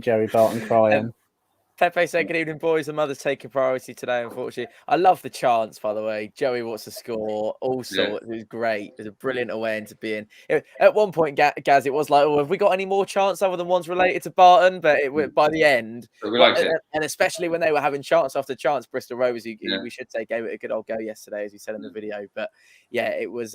Joey Barton crying. Pepe said, good evening, boys. The mother's taking priority today, unfortunately. I love the chants, by the way. Joey, what's the score? All sorts. Yeah. It was great. It was a brilliant away to be in. At one point, Gaz, it was like, oh, have we got any more chants other than ones related to Barton? But by the end, and especially when they were having chants after chants, Bristol Rovers, we should say, gave it a good old go yesterday, as we said in the video. But yeah, it was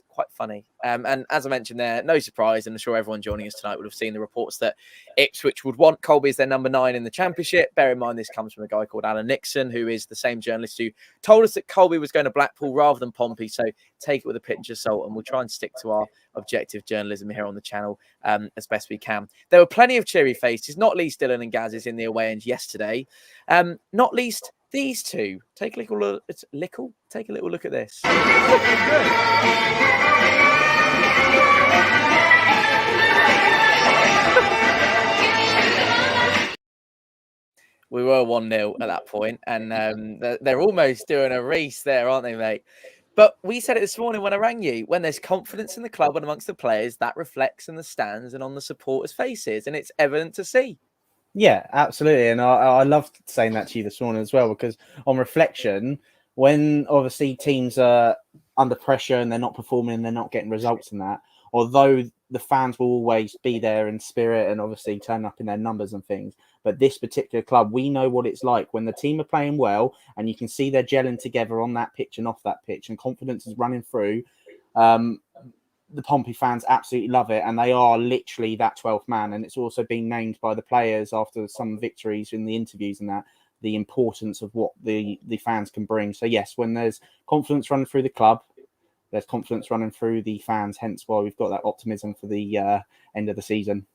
quite funny. And as I mentioned there, no surprise, and I'm sure everyone joining us tonight would have seen the reports that Ipswich would want Colby'S their number 9 in the Championship. Bear in mind, this comes from a guy called Alan Nixon, who is the same journalist who told us that Colby was going to Blackpool rather than Pompey. So take it with a pinch of salt, and we'll try and stick to our objective journalism here on the channel as best we can. There were plenty of cheery faces, not least Dylan and Gaz's in the away end yesterday. Not least these two. Take a little look. Take a little look at this. We were 1-0 at that point, and they're almost doing a race there, aren't they, mate? But we said it this morning when I rang you, when there's confidence in the club and amongst the players, that reflects in the stands and on the supporters' faces, and it's evident to see. Yeah, absolutely. And I loved saying that to you this morning as well, because on reflection, when obviously teams are under pressure and they're not performing and they're not getting results in that, although the fans will always be there in spirit and obviously turn up in their numbers and things, but this particular club, we know what it's like when the team are playing well and you can see they're gelling together on that pitch and off that pitch and confidence is running through. The Pompey fans absolutely love it, and they are literally that 12th man. And it's also been named by the players after some victories in the interviews and that, the importance of what the fans can bring. So yes, when there's confidence running through the club, there's confidence running through the fans, hence why we've got that optimism for the end of the season.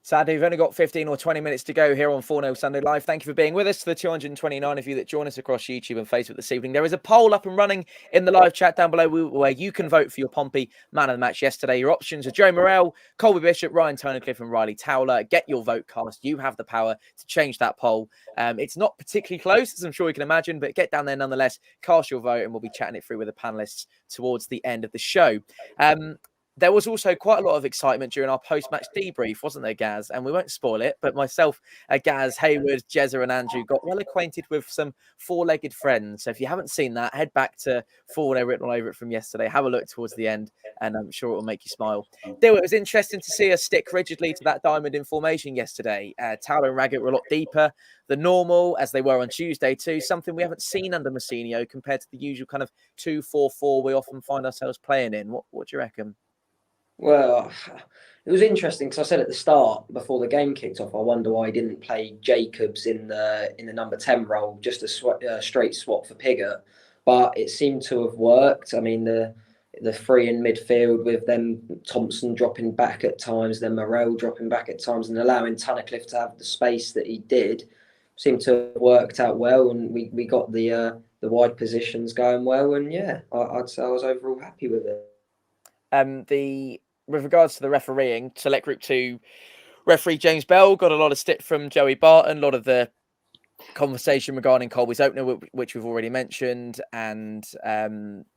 Sadly, we've only got 15 or 20 minutes to go here on 4-0 Sunday Live. Thank you for being with us. To the 229 of you that join us across YouTube and Facebook this evening, there is a poll up and running in the live chat down below where you can vote for your Pompey man of the match yesterday. Your options are Joe Morrell, Colby Bishop, Ryan Turnacliffe and Riley Towler. Get your vote cast. You have the power to change that poll. It's not particularly close, as I'm sure you can imagine, but get down there nonetheless. Cast your vote and we'll be chatting it through with the panellists towards the end of the show. There was also quite a lot of excitement during our post-match debrief, wasn't there, Gaz? And we won't spoil it, but myself, Gaz, Hayward, Jezza and Andrew got well acquainted with some four-legged friends. So if you haven't seen that, head back to Fournilwrittenalloverit all over it from yesterday. Have a look towards the end, and I'm sure it will make you smile. It was interesting to see us stick rigidly to that diamond in formation yesterday. Towler and Raggett were a lot deeper than normal, as they were on Tuesday too, something we haven't seen under Mousinho compared to the usual kind of 2-4-4 we often find ourselves playing in. What do you reckon? Well, it was interesting because I said at the start, before the game kicked off, I wonder why he didn't play Jacobs in the number 10 role, just a straight swap for Pigott. But it seemed to have worked. I mean, the three in midfield with them, Thompson dropping back at times, then Morrell dropping back at times, and allowing Tunnicliffe to have the space that he did, seemed to have worked out well. And we got the wide positions going well. And yeah, I'd say I was overall happy with it. With regards to the refereeing, Select Group 2 referee James Bell got a lot of stick from Joey Barton, a lot of the conversation regarding Colby's opener, which we've already mentioned, and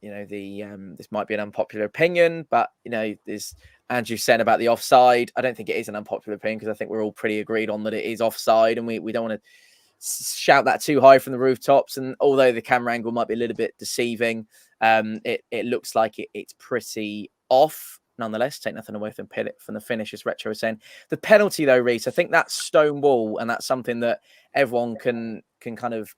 this might be an unpopular opinion, but there's Andrew saying about the offside. I don't think it is an unpopular opinion because I think we're all pretty agreed on that it is offside, and we don't want to shout that too high from the rooftops. And although the camera angle might be a little bit deceiving, it looks like it's pretty off. Nonetheless, take nothing away from the finish, as Retro was saying. The penalty, though, Reece, I think that's stone wall, and that's something that everyone can kind of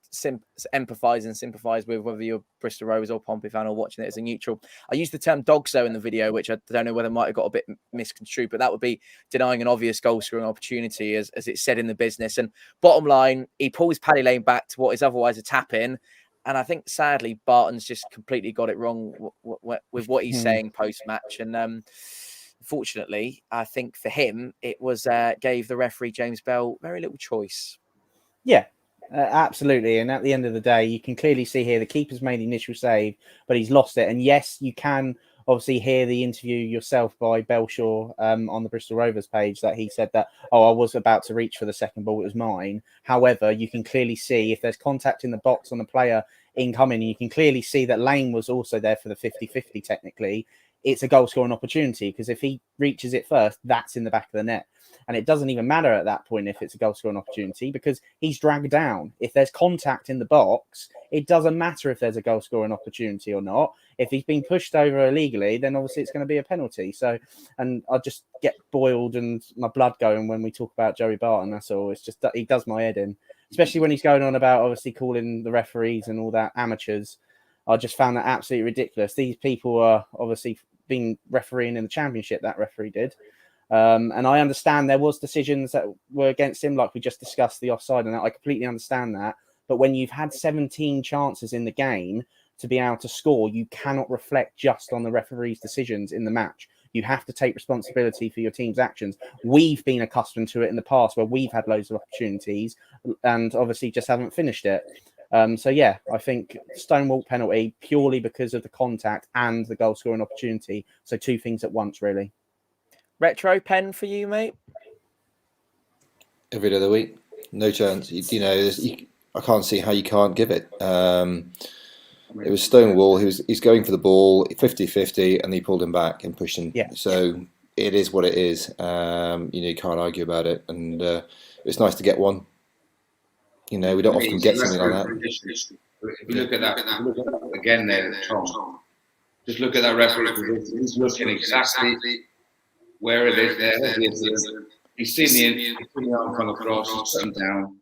empathise and sympathise with, whether you're Bristol Rovers or Pompey fan or watching it as a neutral. I used the term dogso in the video, which I don't know whether it might have got a bit misconstrued, but that would be denying an obvious goal-scoring opportunity, as it's said in the business. And bottom line, he pulls Paddy Lane back to what is otherwise a tap-in. And I think, sadly, Barton's just completely got it wrong with what he's saying post-match. And fortunately, I think for him, it was gave the referee, James Bell, very little choice. Yeah, absolutely. And at the end of the day, you can clearly see here the keeper's made the initial save, but he's lost it. And yes, you can obviously hear the interview yourself by Belshaw on the Bristol Rovers page, that he said that, I was about to reach for the second ball, it was mine. However, you can clearly see if there's contact in the box on the player incoming, you can clearly see that Lane was also there for the 50-50 technically. It's a goal scoring opportunity because if he reaches it first, that's in the back of the net. And it doesn't even matter at that point if it's a goal scoring opportunity because he's dragged down. If there's contact in the box, it doesn't matter if there's a goal scoring opportunity or not. If he's been pushed over illegally, then obviously it's going to be a penalty. So, and I just get boiled and my blood going when we talk about Joey Barton. That's all. It's just that he does my head in, especially when he's going on about obviously calling the referees and all that amateurs. I just found that absolutely ridiculous. These people are obviously been refereeing in the Championship, that referee did. And I understand there was decisions that were against him, like we just discussed, the offside and that. I completely understand that. But when you've had 17 chances in the game to be able to score, you cannot reflect just on the referee's decisions in the match. You have to take responsibility for your team's actions. We've been accustomed to it in the past where we've had loads of opportunities and obviously just haven't finished it. So, yeah, I think Stonewall penalty purely because of the contact and the goal scoring opportunity. So 2 things at once, really. Retro pen for you, mate? Every day of the week. No chance. I can't see how you can't give it. It was Stonewall. He's going for the ball 50-50 and he pulled him back and pushed him. Yeah. So it is what it is. You can't argue about it. And it's nice to get one. We don't often get something like that. If you look at that again there, Tom, just look at that referee. He's looking exactly where it is there. He's seen the arm come across, he's put him down.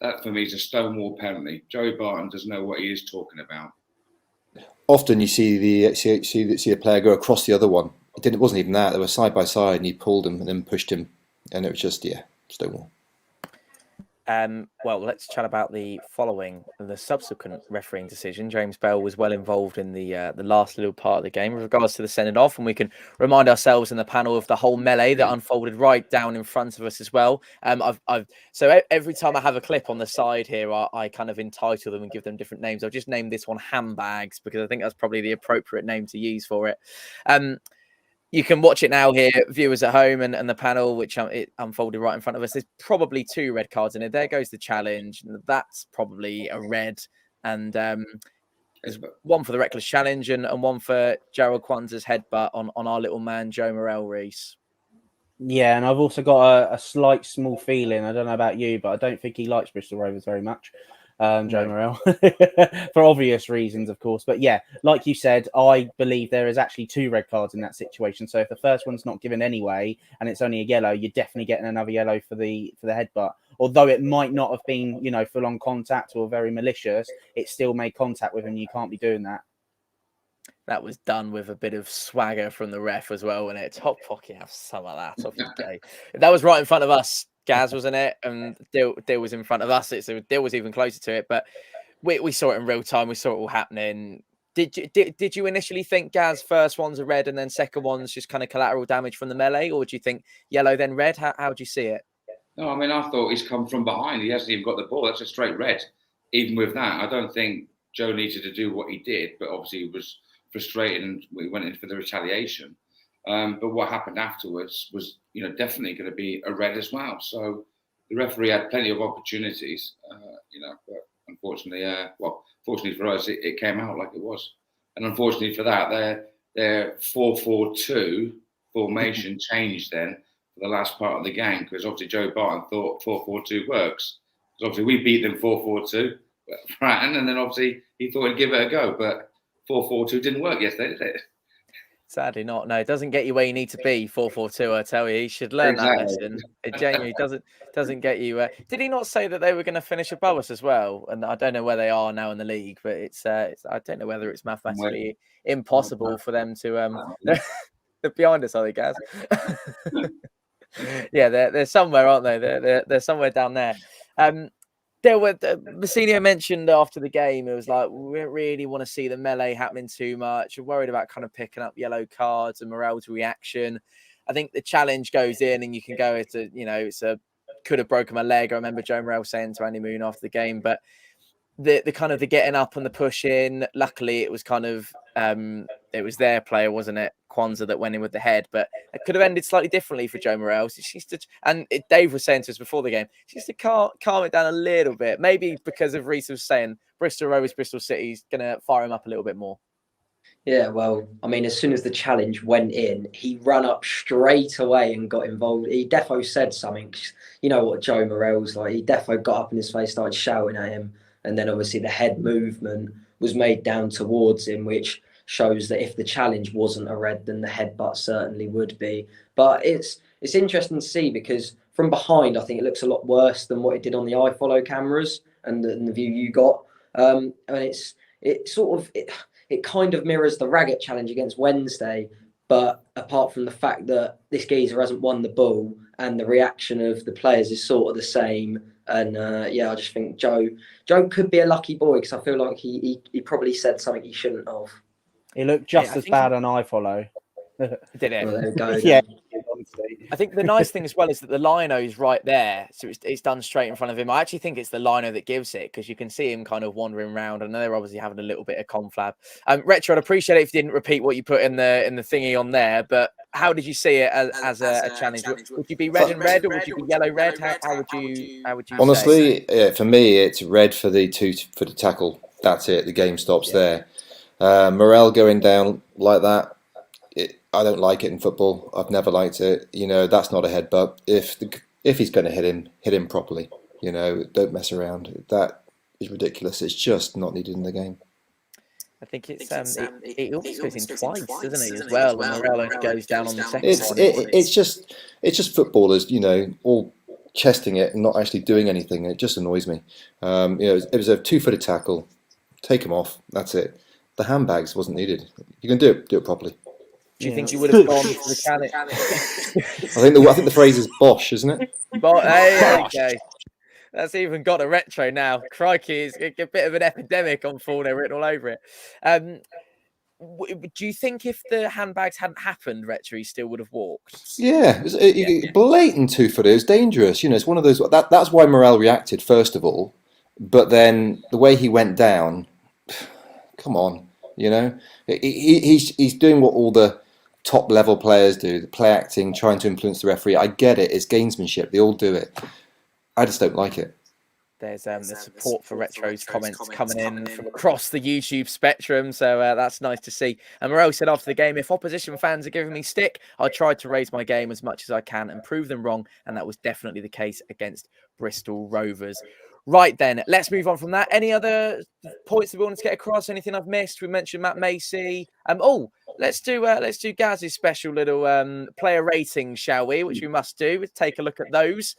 That for me is a Stonewall penalty. Joey Barton doesn't know what he is talking about. Often you see a player go across the other one. It wasn't even that. They were side by side, and he pulled him and then pushed him, and it was just Stonewall. Well, let's chat about the subsequent refereeing decision. James Bell was well involved in the last little part of the game with regards to the sending off, and we can remind ourselves in the panel of the whole melee that unfolded right down in front of us as well. So every time I have a clip on the side here, I kind of entitle them and give them different names. I'll just name this one Handbags because I think that's probably the appropriate name to use for it. You can watch it now here, viewers at home and the panel, which it unfolded right in front of us. There's probably 2 red cards in it. There goes the challenge. That's probably a red. And there's one for the reckless challenge and one for Gerald Kwanzaa's headbutt on our little man, Joe Morel-Rees. Yeah, and I've also got a slight small feeling, I don't know about you, but I don't think he likes Bristol Rovers very much. Joe Morel, for obvious reasons, of course. But yeah, like you said, I believe there is actually 2 red cards in that situation. So if the first one's not given anyway, and it's only a yellow, you're definitely getting another yellow for the headbutt. Although it might not have been, full on contact or very malicious, it still made contact with him. You can't be doing that. That was done with a bit of swagger from the ref as well, and it top pocket have some of that off your day. That was right in front of us. Gaz wasn't it, and Dill was in front of us. So Dill was even closer to it, but we saw it in real time. We saw it all happening. Did you initially think Gaz first one's a red and then second one's just kind of collateral damage from the melee, or do you think yellow then red? How do you see it? No, I mean I thought he's come from behind. He hasn't even got the ball. That's a straight red. Even with that, I don't think Joe needed to do what he did, but obviously he was frustrated and we went in for the retaliation. But what happened afterwards was, definitely going to be a red as well. So the referee had plenty of opportunities, but unfortunately, fortunately for us, it came out like it was. And unfortunately for that, their 4-4-2 formation changed then for the last part of the game because obviously Joe Barton thought 4-4-2 works. Because obviously we beat them 4-4-2, and then obviously he thought he'd give it a go, but 4-4-2 didn't work yesterday, did it? Sadly not. No, it doesn't get you where you need to be. 4-4-2. I tell you, you should learn that lesson. It genuinely doesn't get you. Did he not say that they were going to finish above us as well? And I don't know where they are now in the league, but it's I don't know whether it's mathematically impossible for them to. They're behind us, are they, Gaz? Yeah, they're somewhere, aren't they? They're somewhere down there. Mousinho mentioned after the game, it was like, we don't really want to see the melee happening too much. We're worried about kind of picking up yellow cards and Morel's reaction. I think the challenge goes in and you can go, could have broken my leg. I remember Joe Morel saying to Andy Moon after the game, but the kind of the getting up and the push in, luckily it was kind of, it was their player, wasn't it? Kwanzaa that went in with the head, but it could have ended slightly differently for Joe Morel. So Dave was saying to us before the game, she used to calm it down a little bit. Maybe because of Reese was saying Bristol Rovers, Bristol City's going to fire him up a little bit more. Yeah, well, I mean, as soon as the challenge went in, he ran up straight away and got involved. He defo said something. You know what Joe Morel's like. He defo got up in his face, started shouting at him. And then obviously the head movement was made down towards him, which shows that if the challenge wasn't a red, then the headbutt certainly would be. But it's interesting to see because from behind, I think it looks a lot worse than what it did on the iFollow cameras and the view you got. And it kind of mirrors the Raggett challenge against Wednesday. But apart from the fact that this geezer hasn't won the ball and the reaction of the players is sort of the same. And I just think Joe could be a lucky boy, because I feel like he probably said something he shouldn't have. He looked just as bad on iFollow. Did it? Well, there we go. Yeah. I think the nice thing as well is that the lino is right there, so it's done straight in front of him. I actually think it's the lino that gives it, because you can see him kind of wandering around. I know they're obviously having a little bit of conflab. Retro, I'd appreciate it if you didn't repeat what you put in the thingy on there, but how did you see it as a challenge? Would you be red and red, or would you be yellow red? How would you honestly say? For me, it's red for the tackle. That's it. The game stops there. Morel going down like that, I don't like it in football. I've never liked it. That's not a headbutt. If he's going to hit him properly. Don't mess around. That is ridiculous. It's just not needed in the game. I think it almost goes in twice, doesn't it, as well? When Morel only goes down on the second one. It's just footballers, all chesting it and not actually doing anything. It just annoys me. It was a 2-footed tackle. Take him off. That's it. The handbags wasn't needed. You can do it properly. Do you think you would have gone for the challenge? I think the phrase is Bosch, isn't it? Okay. That's even got a retro now. Crikey, it's a bit of an epidemic on Fournilwrittenalloverit written all over it. Do you think if the handbags hadn't happened, Retro, he still would have walked? Yeah, blatant 2-footer. It was dangerous. It's one of those. That's why Morel reacted first of all, but then the way he went down. Come on, he's doing what all the top level players do, the play acting, trying to influence the referee. I get it. It's gamesmanship. They all do it. I just don't like it. There's the support for Retro's comments coming in from across the YouTube spectrum, so that's nice to see. And Morel said after the game, if opposition fans are giving me stick, I try to raise my game as much as I can and prove them wrong, and that was definitely the case against Bristol Rovers. Right then, let's move on from that. Any other points that we wanted to get across? Anything I've missed? We mentioned Matt Macy. Let's do Gaz's special little player rating, shall we? Which we must do. We'll take a look at those,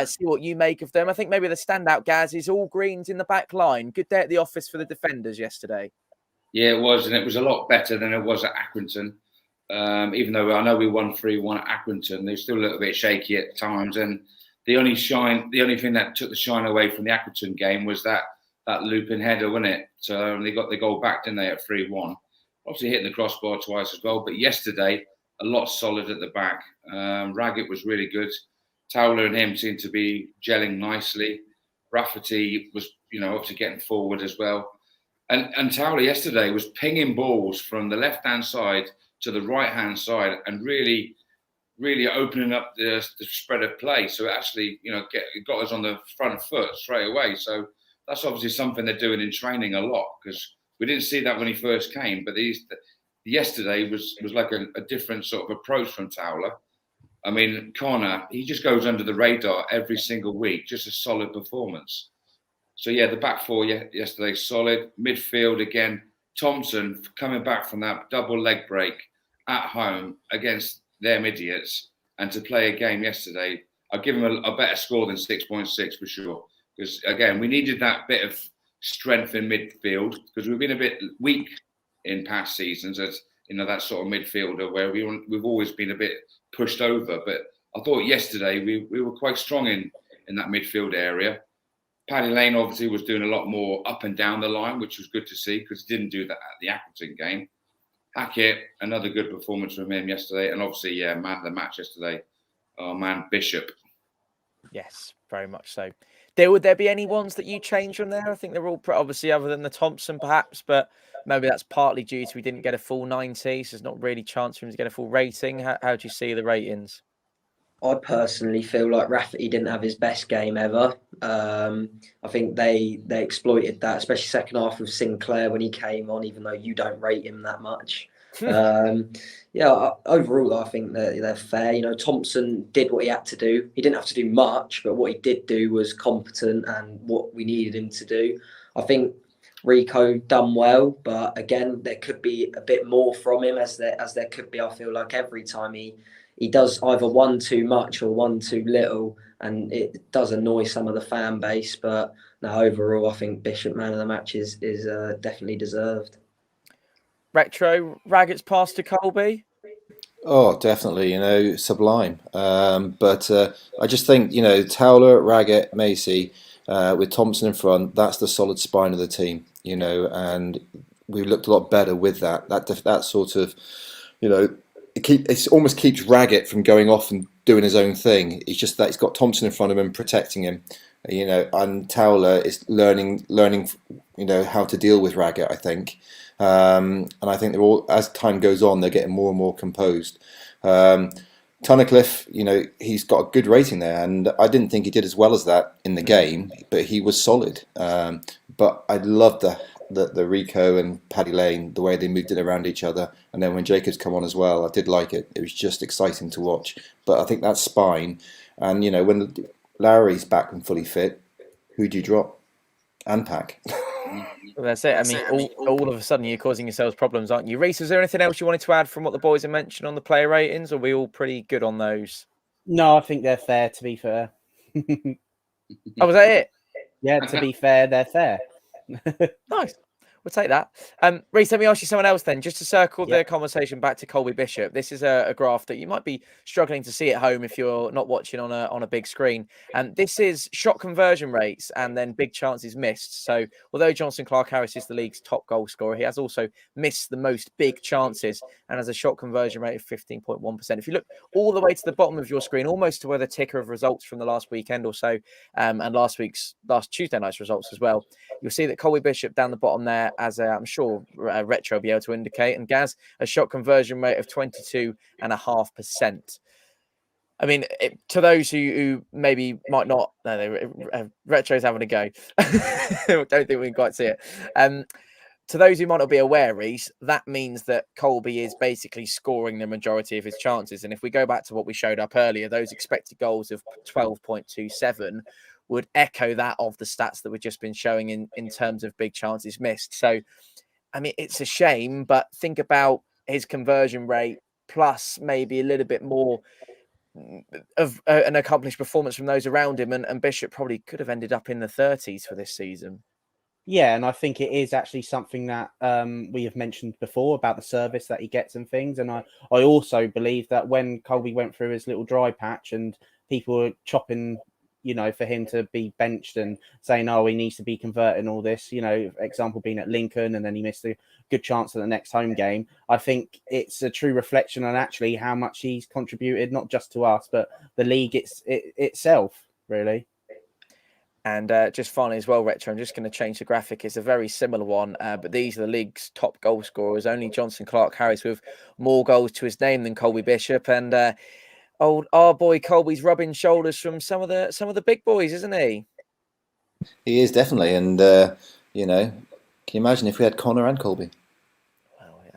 see what you make of them. I think maybe the standout, Gaz, is all greens in the back line. Good day at the office for the defenders yesterday. Yeah, it was, and it was a lot better than it was at Accrington. Even though I know we won 3-1 at Accrington, they're still a little bit shaky at times. And the only thing that took the shine away from the Accrington game was that looping header, wasn't it? So they got the goal back, didn't they, at 3-1? Obviously hitting the crossbar twice as well. But yesterday, a lot solid at the back. Raggett was really good. Towler and him seemed to be gelling nicely. Rafferty was, obviously getting forward as well. And Towler yesterday was pinging balls from the left-hand side to the right-hand side and really opening up the spread of play. So it actually, got us on the front foot straight away. So that's obviously something they're doing in training a lot, because we didn't see that when he first came. But yesterday was like a different sort of approach from Towler. I mean, Connor, he just goes under the radar every single week, just a solid performance. So, yeah, the back four yesterday, solid. Midfield, again, Thompson coming back from that double leg break at home against them idiots, and to play a game yesterday, I'll give him a better score than 6.6 for sure. Because, again, we needed that bit of strength in midfield, because we've been a bit weak in past seasons as, that sort of midfielder where we've always been a bit pushed over. But I thought yesterday we were quite strong in that midfield area. Paddy Lane obviously was doing a lot more up and down the line, which was good to see, because he didn't do that at the Accrington game. Hackett, another good performance from him yesterday. And obviously, man of the match yesterday, our man Bishop. Yes, very much so. Would there be any ones that you change from there? I think they're all obviously, other than the Thompson perhaps, but maybe that's partly due to we didn't get a full 90, so there's not really a chance for him to get a full rating. How do you see the ratings? I personally feel like Rafferty didn't have his best game ever. I think they exploited that, especially second half with Sinclair when he came on, even though you don't rate him that much. Overall, I think they're fair. Thompson did what he had to do. He didn't have to do much, but what he did do was competent and what we needed him to do. I think Rico done well, but again, there could be a bit more from him, as there could be. I feel like every time he does either one too much or one too little, and it does annoy some of the fan base. But no, overall, I think Bishop man of the match is definitely deserved. Retro, Raggett's pass to Colby? Oh, definitely, sublime. But I just think, Towler, Raggett, Macy, with Thompson in front, that's the solid spine of the team, and we looked a lot better with that. That sort of, it almost keeps Raggett from going off and doing his own thing. It's just that he's got Thompson in front of him, protecting him, and Towler is learning, how to deal with Raggett, I think. And I think they're all, as time goes on, they're getting more and more composed. Tunnicliffe, he's got a good rating there, and I didn't think he did as well as that in the game, but he was solid. But I loved the Rico and Paddy Lane, the way they moved it around each other, and then when Jacobs come on as well, I did like it. It was just exciting to watch. But I think that spine, and when Larry's back and fully fit, who do you drop? And Pack. Well, that's it. I mean, all of a sudden you're causing yourselves problems, aren't you? Reece, is there anything else you wanted to add from what the boys have mentioned on the player ratings, or are we all pretty good on those? No, I think they're fair, to be fair. Oh, was that it? Yeah, to be fair, they're fair. Nice. We'll take that. Reece, let me ask you someone else then, just to circle the conversation back to Colby Bishop. This is a graph that you might be struggling to see at home if you're not watching on a big screen. And this is shot conversion rates and then big chances missed. So although Jonson Clarke-Harris is the league's top goal scorer, he has also missed the most big chances and has a shot conversion rate of 15.1%. If you look all the way to the bottom of your screen, almost to where the ticker of results from the last weekend or so, and last Tuesday night's results as well, you'll see that Colby Bishop down the bottom there, as I'm sure Retro will be able to indicate, and Gaz, a shot conversion rate of 22.5%. I mean, to those who maybe might not, Retro's having a go. Don't think we can quite see it. To those who might not be aware, Reece, that means that Colby is basically scoring the majority of his chances. And if we go back to what we showed up earlier, those expected goals of 12.27 would echo that of the stats that we've just been showing in terms of big chances missed. So, I mean, it's a shame, but think about his conversion rate plus maybe a little bit more of an accomplished performance from those around him. And Bishop probably could have ended up in the 30s for this season. Yeah, and I think it is actually something that we have mentioned before about the service that he gets and things. And I also believe that when Colby went through his little dry patch and people were chopping, for him to be benched and saying, oh, he needs to be converting all this, example being at Lincoln, and then he missed a good chance at the next home game. I think it's a true reflection on actually how much he's contributed, not just to us, but the league itself, really. And just finally as well, Retro, I'm just going to change the graphic. It's a very similar one, but these are the league's top goal scorers. Only Jonson Clarke-Harris with more goals to his name than Colby Bishop. And our boy Colby's rubbing shoulders from some of the big boys, isn't he? He is definitely. And, can you imagine if we had Connor and Colby?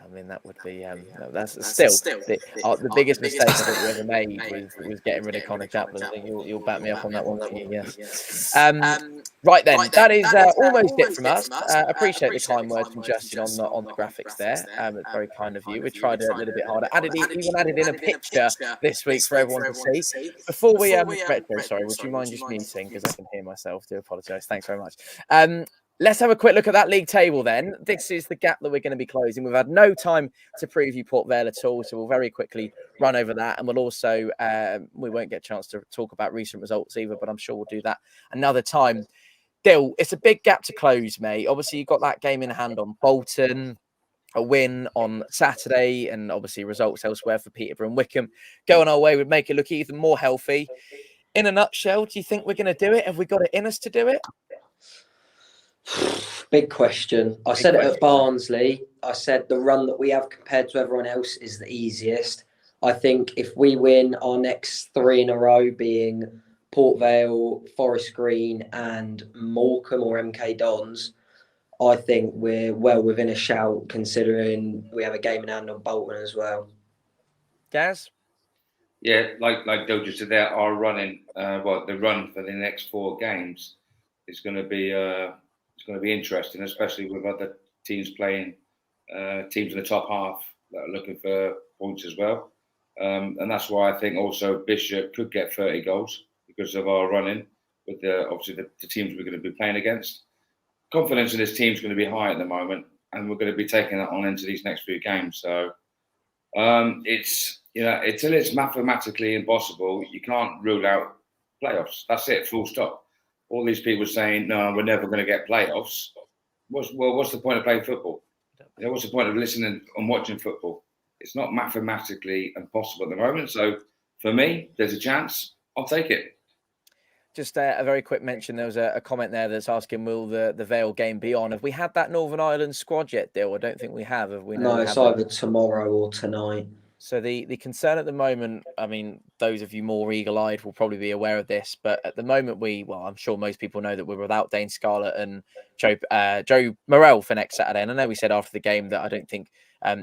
I mean, that would be that's still the biggest mistake I think we ever made was getting rid of Connor Chaplin. I think you'll back me up on that one. Yes. Right then, that is almost it from us. Appreciate the kind words from Justin on the graphics there. It's very kind of you. We tried a little bit harder. Even added in a picture this week for everyone to see. Before we Retro, sorry, would you mind just muting because I can hear myself? Do apologise. Thanks very much. Let's have a quick look at that league table then. This is the gap that we're going to be closing. We've had no time to preview Port Vale at all, so we'll very quickly run over that. And we'll also, we won't get a chance to talk about recent results either, but I'm sure we'll do that another time. Dill, it's a big gap to close, mate. Obviously, you've got that game in hand on Bolton, a win on Saturday, and obviously results elsewhere for Peterborough and Wickham. Going our way would make it look even more healthy. In a nutshell, do you think we're going to do it? Have we got it in us to do it? Big question. I said it at Barnsley. I said the run that we have compared to everyone else is the easiest. I think if we win our next 3 in a row, being Port Vale, Forest Green and Morecambe or MK Dons, I think we're well within a shout considering we have a game in hand on Bolton as well. Gaz? Yeah, like Dil just said there, our running, the run for the next 4 games is going to be interesting, especially with other teams playing teams in the top half that are looking for points as well. And that's why I think also Bishop could get 30 goals because of our running with obviously the teams we're going to be playing against. Confidence in this team is going to be high at the moment, and we're going to be taking that on into these next few games. So it's until it's mathematically impossible, you can't rule out playoffs. That's it, full stop. All these people saying, no, we're never going to get playoffs. What's the point of playing football? What's the point of listening and watching football? It's not mathematically impossible at the moment. So for me, there's a chance. I'll take it. Just a very quick mention. There was a comment there that's asking, will the Vale game be on? Have we had that Northern Ireland squad yet, Dill? I don't think we have. Have we? No, it's either tomorrow or tonight. So the concern at the moment, I mean, those of you more eagle-eyed will probably be aware of this, but at the moment I'm sure most people know that we're without Dane Scarlett and Joe Morrell for next Saturday. And I know we said after the game that I don't think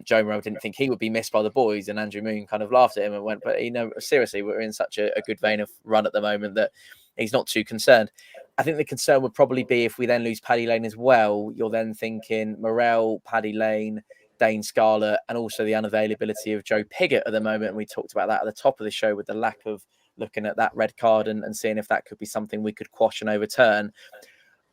Joe Morrell didn't think he would be missed by the boys, and Andrew Moon kind of laughed at him and went, but seriously, we're in such a good vein of run at the moment that he's not too concerned. I think the concern would probably be if we then lose Paddy Lane as well. You're then thinking Morrell, Paddy Lane, Dane Scarlett, and also the unavailability of Joe Pigott at the moment. And we talked about that at the top of the show with the lack of looking at that red card and seeing if that could be something we could quash and overturn.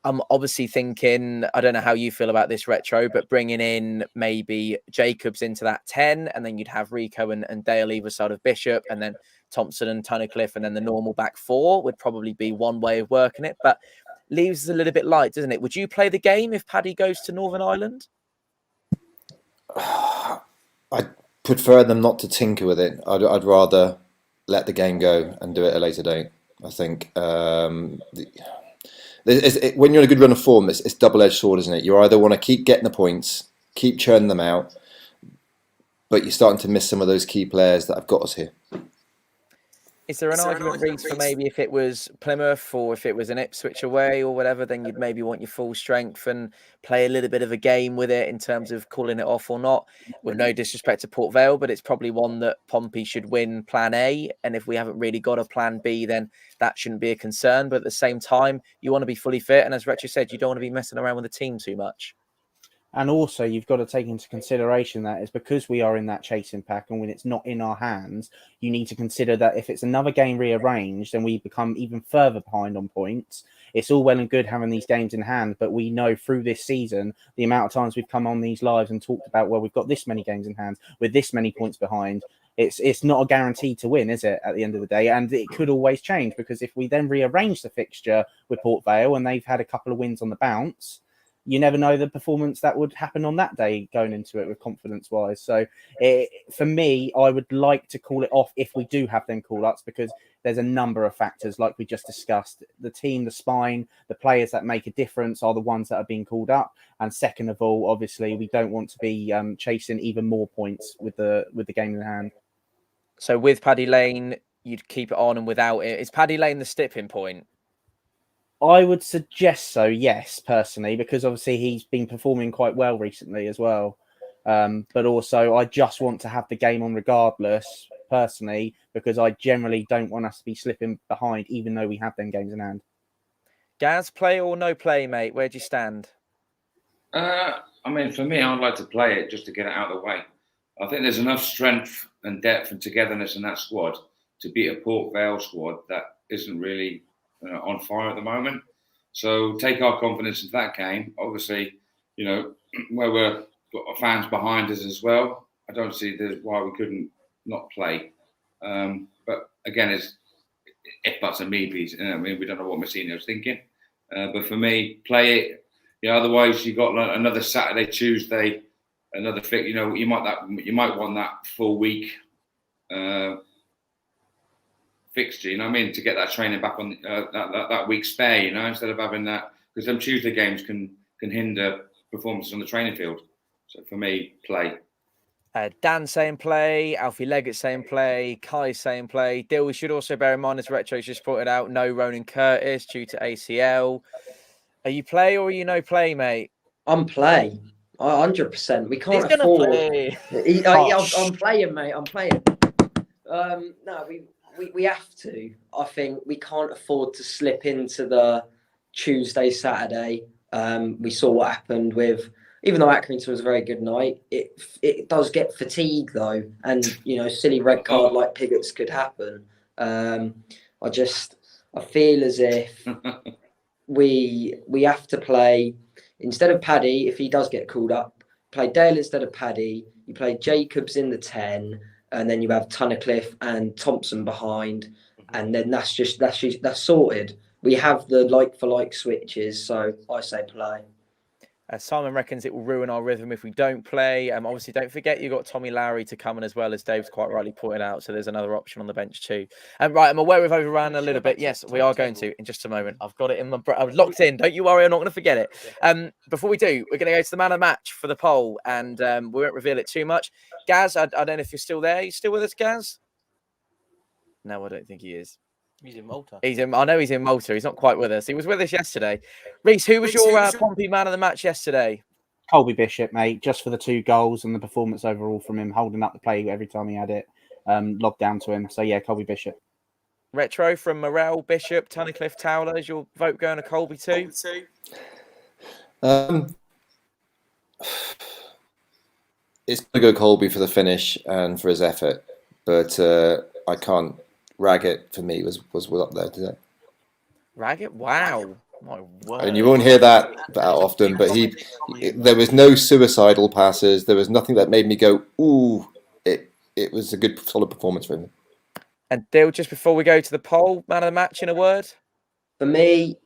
I'm obviously thinking, I don't know how you feel about this, Retro, but bringing in maybe Jacobs into that 10, and then you'd have Rico and Dale either side of Bishop, and then Thompson and Tunnicliffe, and then the normal back four would probably be one way of working it, but leaves us a little bit light, doesn't it? Would you play the game if Paddy goes to Northern Ireland? I'd prefer them not to tinker with it. I'd rather let the game go and do it at a later date. I think when you're in a good run of form, it's double-edged sword, isn't it? You either want to keep getting the points, keep churning them out, but you're starting to miss some of those key players that have got us here. Is there an argument, Reece, for maybe if it was Plymouth or if it was an Ipswich away or whatever, then you'd maybe want your full strength and play a little bit of a game with it in terms of calling it off or not? With no disrespect to Port Vale, but it's probably one that Pompey should win plan A. And if we haven't really got a plan B, then that shouldn't be a concern. But at the same time, you want to be fully fit. And as Retro said, you don't want to be messing around with the team too much. And also, you've got to take into consideration that it's because we are in that chasing pack, and when it's not in our hands, you need to consider that if it's another game rearranged and we become even further behind on points, it's all well and good having these games in hand, but we know through this season, the amount of times we've come on these lives and talked about, well, we've got this many games in hand with this many points behind. It's not a guarantee to win, is it, at the end of the day? And it could always change, because if we then rearrange the fixture with Port Vale and they've had a couple of wins on the bounce, you never know the performance that would happen on that day going into it with confidence-wise. So for me, I would like to call it off if we do have them call-ups, because there's a number of factors like we just discussed. The team, the spine, the players that make a difference are the ones that are being called up. And second of all, obviously, we don't want to be chasing even more points with the game in hand. So with Paddy Lane, you'd keep it on, and without it, is Paddy Lane the stipping point? I would suggest so, yes, personally, because obviously he's been performing quite well recently as well. But also, I just want to have the game on regardless, personally, because I generally don't want us to be slipping behind, even though we have them games in hand. Gaz, play or no play, mate? Where do you stand? I mean, for me, I'd like to play it just to get it out of the way. I think there's enough strength and depth and togetherness in that squad to beat a Port Vale squad that isn't really on fire at the moment. So take our confidence into that game. Obviously, where we've got our fans behind us as well, I don't see why we couldn't not play. But again, it's if buts and maybes. I mean, we don't know what Messino's thinking. But for me, play it. Otherwise, you got another Saturday, Tuesday, another fit. You might want that full week fixture, to get that training back on that week spare, instead of having that, because them Tuesday games can hinder performances on the training field. So for me, play. Dan saying play, Alfie Leggett saying play, Kai saying play. Dill, we should also bear in mind, as Retro's just pointed out, no Ronan Curtis due to ACL. Are you play or are you no play, mate? I'm play. 100%. We can't afford. Play. I'm playing, mate. I'm playing. No, we have to. I think we can't afford to slip into the Tuesday, Saturday. We saw what happened with, even though Accrington was a very good night, it does get fatigue though. And, silly red card like Pigott's could happen. I feel as if we have to play, instead of Paddy, if he does get called up, play Dale instead of Paddy. You play Jacobs in the 10. and then you have Tunnicliffe and Thompson behind, and then that's sorted. We have the like for like switches, so I say play. Simon reckons it will ruin our rhythm if we don't play. Obviously, don't forget you've got Tommy Lowry to come in as well, as Dave's quite rightly pointed out. So there's another option on the bench too. Right, I'm aware we've overrun a little bit. Yes, we are going to in just a moment. I've got it in my. I was locked in. Don't you worry, I'm not going to forget it. Before we do, we're going to go to the man of the match for the poll, and we won't reveal it too much. Gaz, I don't know if you're still there. You still with us, Gaz? No, I don't think he is. He's in Malta. I know he's in Malta. He's not quite with us. He was with us yesterday. Reese, who was your Pompey man of the match yesterday? Colby Bishop, mate, just for the 2 goals and the performance overall from him, holding up the play every time he had it, lobbed down to him. So, yeah, Colby Bishop. Retro from Morel, Bishop, Tunnicliffe, Towler. Is your vote going to Colby too? It's going to go Colby for the finish and for his effort, but I can't. Raggett for me was up there today. Raggett, wow, my word! And you won't hear that often, but there was no suicidal passes. There was nothing that made me go, ooh. It was a good, solid performance for him. And Dill, just before we go to the poll, man of the match in a word. For me,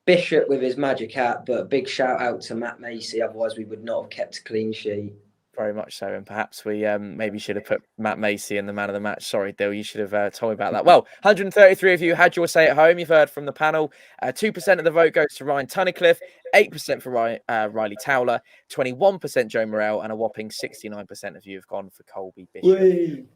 Bishop with his magic hat, but a big shout out to Matt Macy. Otherwise, we would not have kept a clean sheet. Very much so, and perhaps we maybe should have put Matt Macy in the man of the match. Sorry, Dill, you should have told me about that. Well, 133 of you had your say at home. You've heard from the panel. 2% of the vote goes to Ryan Tunnicliffe, 8% for Riley Towler, 21% Joe Morel, and a whopping 69% of you have gone for Colby Bishop.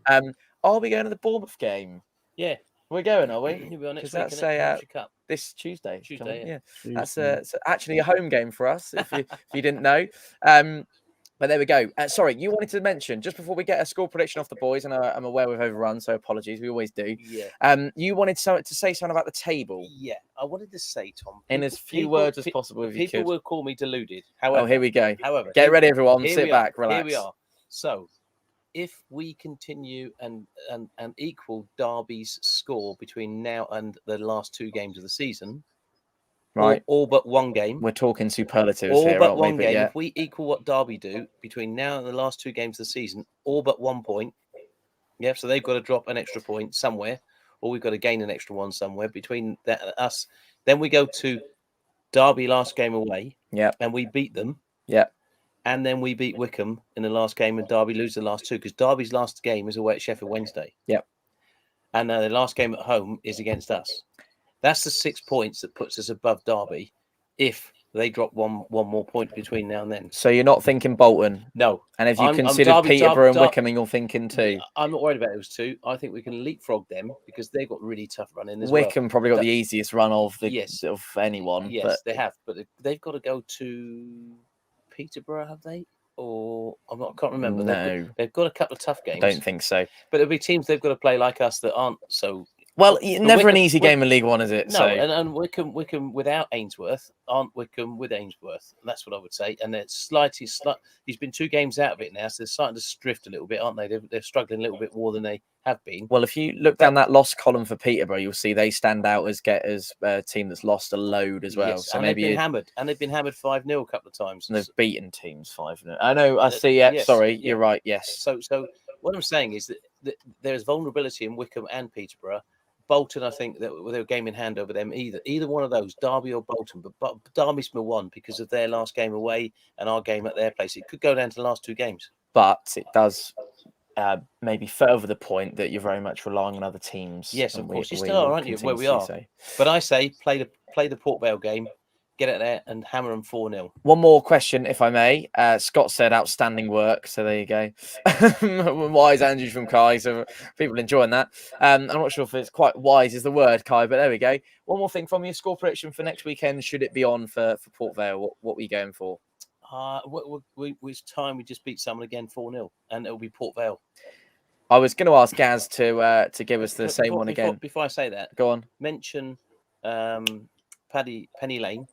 Are we going to the Bournemouth game? Yeah. We're going, are we? He'll be on next Does week, that say Cup. This Tuesday? Tuesday, yeah. That's actually a home game for us, if you didn't know. But there we go. Sorry, you wanted to mention, just before we get a score prediction off the boys, and I'm aware we've overrun, so apologies. We always do. Yeah. You wanted to say something about the table. Yeah, I wanted to say, Tom. In as few words as possible, if you could. People will call me deluded. However, here we go. However, get ready, everyone. Sit back, relax. Here we are. So, if we continue and equal Derby's score between now and the last 2 games of the season, right, all but one game. We're talking superlatives all here, but aren't one we? game. Yeah. If we equal what Derby do between now and the last 2 games of the season, all but 1 point. Yeah, so they've got to drop an extra point somewhere, or we've got to gain an extra one somewhere between that and us. Then we go to Derby last game away. Yeah. And we beat them. Yeah. And then we beat Wickham in the last game, and Derby lose the last 2 because Derby's last game is away at Sheffield Wednesday. Yep. And the last game at home is against us. That's the 6 points that puts us above Derby if they drop one more point between now and then. So you're not thinking Bolton? No. And if you considered Peterborough and Wickham in your thinking too? I'm not worried about those 2. I think we can leapfrog them because they've got really tough running as Wickham well. probably got the easiest run of anyone. Yes, but they have. But they've got to go to Peterborough, have they? Or I can't remember. No. They've got a couple of tough games. I don't think so. But it'll be teams they've got to play like us that aren't so. Well, never an easy game in League One, is it? No, and Wickham without Ainsworth aren't Wickham with Ainsworth. And that's what I would say. And it's he's been 2 games out of it now, so they're starting to drift a little bit, aren't they? They're struggling a little bit more than they have been. Well, if you look down that loss column for Peterborough, you'll see they stand out as a team that's lost a load as well. Yes, so and maybe they've been hammered. And they've been hammered 5-0 a couple of times. And they've beaten teams 5-0. I know. I see. Yeah. Yes, sorry. You're right. Yes. So what I'm saying is that there's vulnerability in Wickham and Peterborough. Bolton, I think that they were game in hand over them. Either one of those, Derby or Bolton, but Derby's my one because of their last game away and our game at their place. It could go down to the last 2 games, but it does maybe further the point that you're very much relying on other teams. Yes, of course you still are, aren't you? Where we are. Say. But I say play the Port Vale game, get it there, and hammer them 4-0. One more question, if I may. Scott said outstanding work, so there you go. Wise Andrew from Kai, so people enjoying that. I'm not sure if it's quite wise is the word, Kai, but there we go. One more thing from your score prediction for next weekend. Should it be on for Port Vale? What were you going for? It's time we just beat someone again 4-0, and it'll be Port Vale. I was going to ask Gaz to give us the same one again. Before I say that, go on. Mention Penny Lane.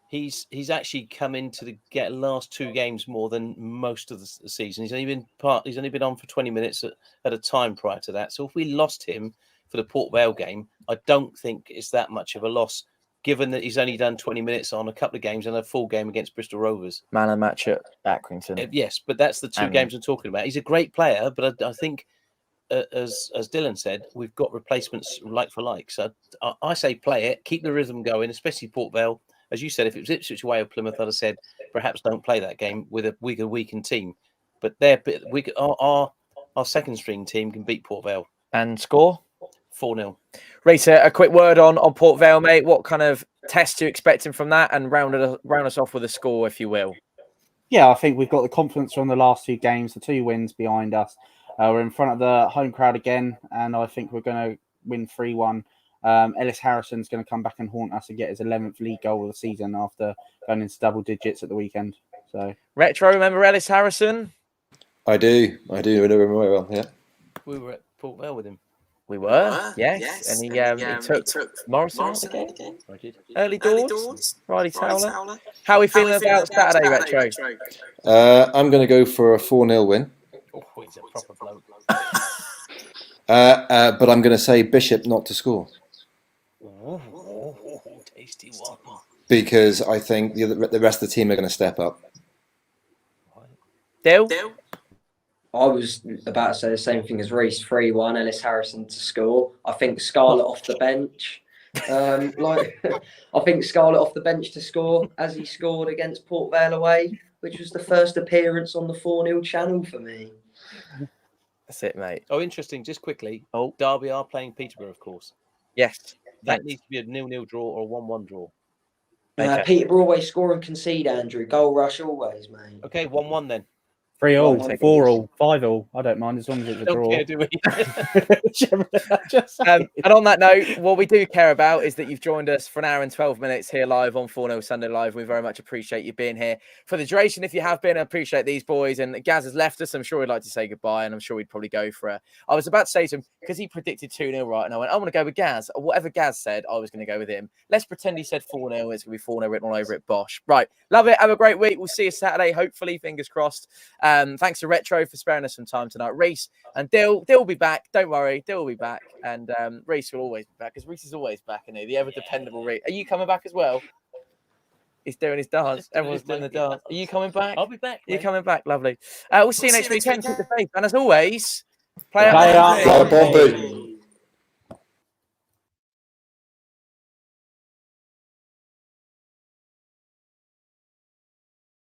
He's actually come in to get last 2 games more than most of the season. He's only been on for 20 minutes at a time prior to that. So if we lost him for the Port Vale game, I don't think it's that much of a loss, given that he's only done 20 minutes on a couple of games and a full game against Bristol Rovers. Man and match at Accrington. Yes, but that's the 2 games I'm talking about. He's a great player, but I think as Dylan said, we've got replacements like for like. So I say play it, keep the rhythm going, especially Port Vale. As you said, if it was Ipswich away or Plymouth, I'd have said perhaps don't play that game with a weakened team. But our second string team can beat Port Vale. And score? 4-0. Rita, a quick word on Port Vale, mate. What kind of test are you expecting from that? And round us off with a score, if you will. Yeah, I think we've got the confidence from the last 2 games, the 2 wins behind us. We're in front of the home crowd again, and I think we're going to win 3-1. Ellis Harrison's going to come back and haunt us and get his 11th league goal of the season after going into double digits at the weekend. So, Retro, remember Ellis Harrison? I do. I know him very well. Yeah. We were at Port Vale with him. We were, yes. And he took Morrison out again. I did. Early doors. Riley Towler. How are we feeling about Saturday, Retro? I'm going to go for a 4-0 win. Oh, he's a proper bloke. But I'm going to say Bishop not to score. Tasty one. Because I think the rest of the team are going to step up. Dill? I was about to say the same thing as Reece. 3-1, Ellis Harrison to score. I think Scarlett off the bench. I think Scarlett off the bench to score, as he scored against Port Vale away, which was the first appearance on the 4-0 channel for me. That's it, mate. Oh, interesting. Just quickly. Oh, Derby are playing Peterborough, of course. Yes. That needs to be a 0-0 draw or a 1-1 draw. Okay. Peterborough always score and concede, Andrew. Goal rush always, mate. Okay, 1-1 then. 3-all, 4-all, 5-all. I don't mind as long as it's a Don't draw. care, do we? And on that note, what we do care about is that you've joined us for an hour and 12 minutes here live on 4-0 Sunday Live. We very much appreciate you being here for the duration. If you have been, I appreciate these boys. And Gaz has left us. I'm sure he'd like to say goodbye, and I'm sure he'd probably go for it. I was about to say to him, because he predicted 2-0 right, and I went, I want to go with Gaz. Whatever Gaz said, I was going to go with him. Let's pretend he said 4-0. It's going to be 4-0 written all over it. Bosh. Right. Love it. Have a great week. We'll see you Saturday, hopefully. Fingers crossed. Thanks to Retro for sparing us some time tonight. Reese and Dill will be back. Don't worry, Dill will be back, and Reese will always be back because Reese is always back, isn't he? The ever dependable Reese. Are you coming back as well? He's doing his dance. Everyone's doing the dance. Are you coming back? I'll be back. You're coming back. Lovely. We'll see you next weekend. Keep the faith, and as always, play Play out. Pompey.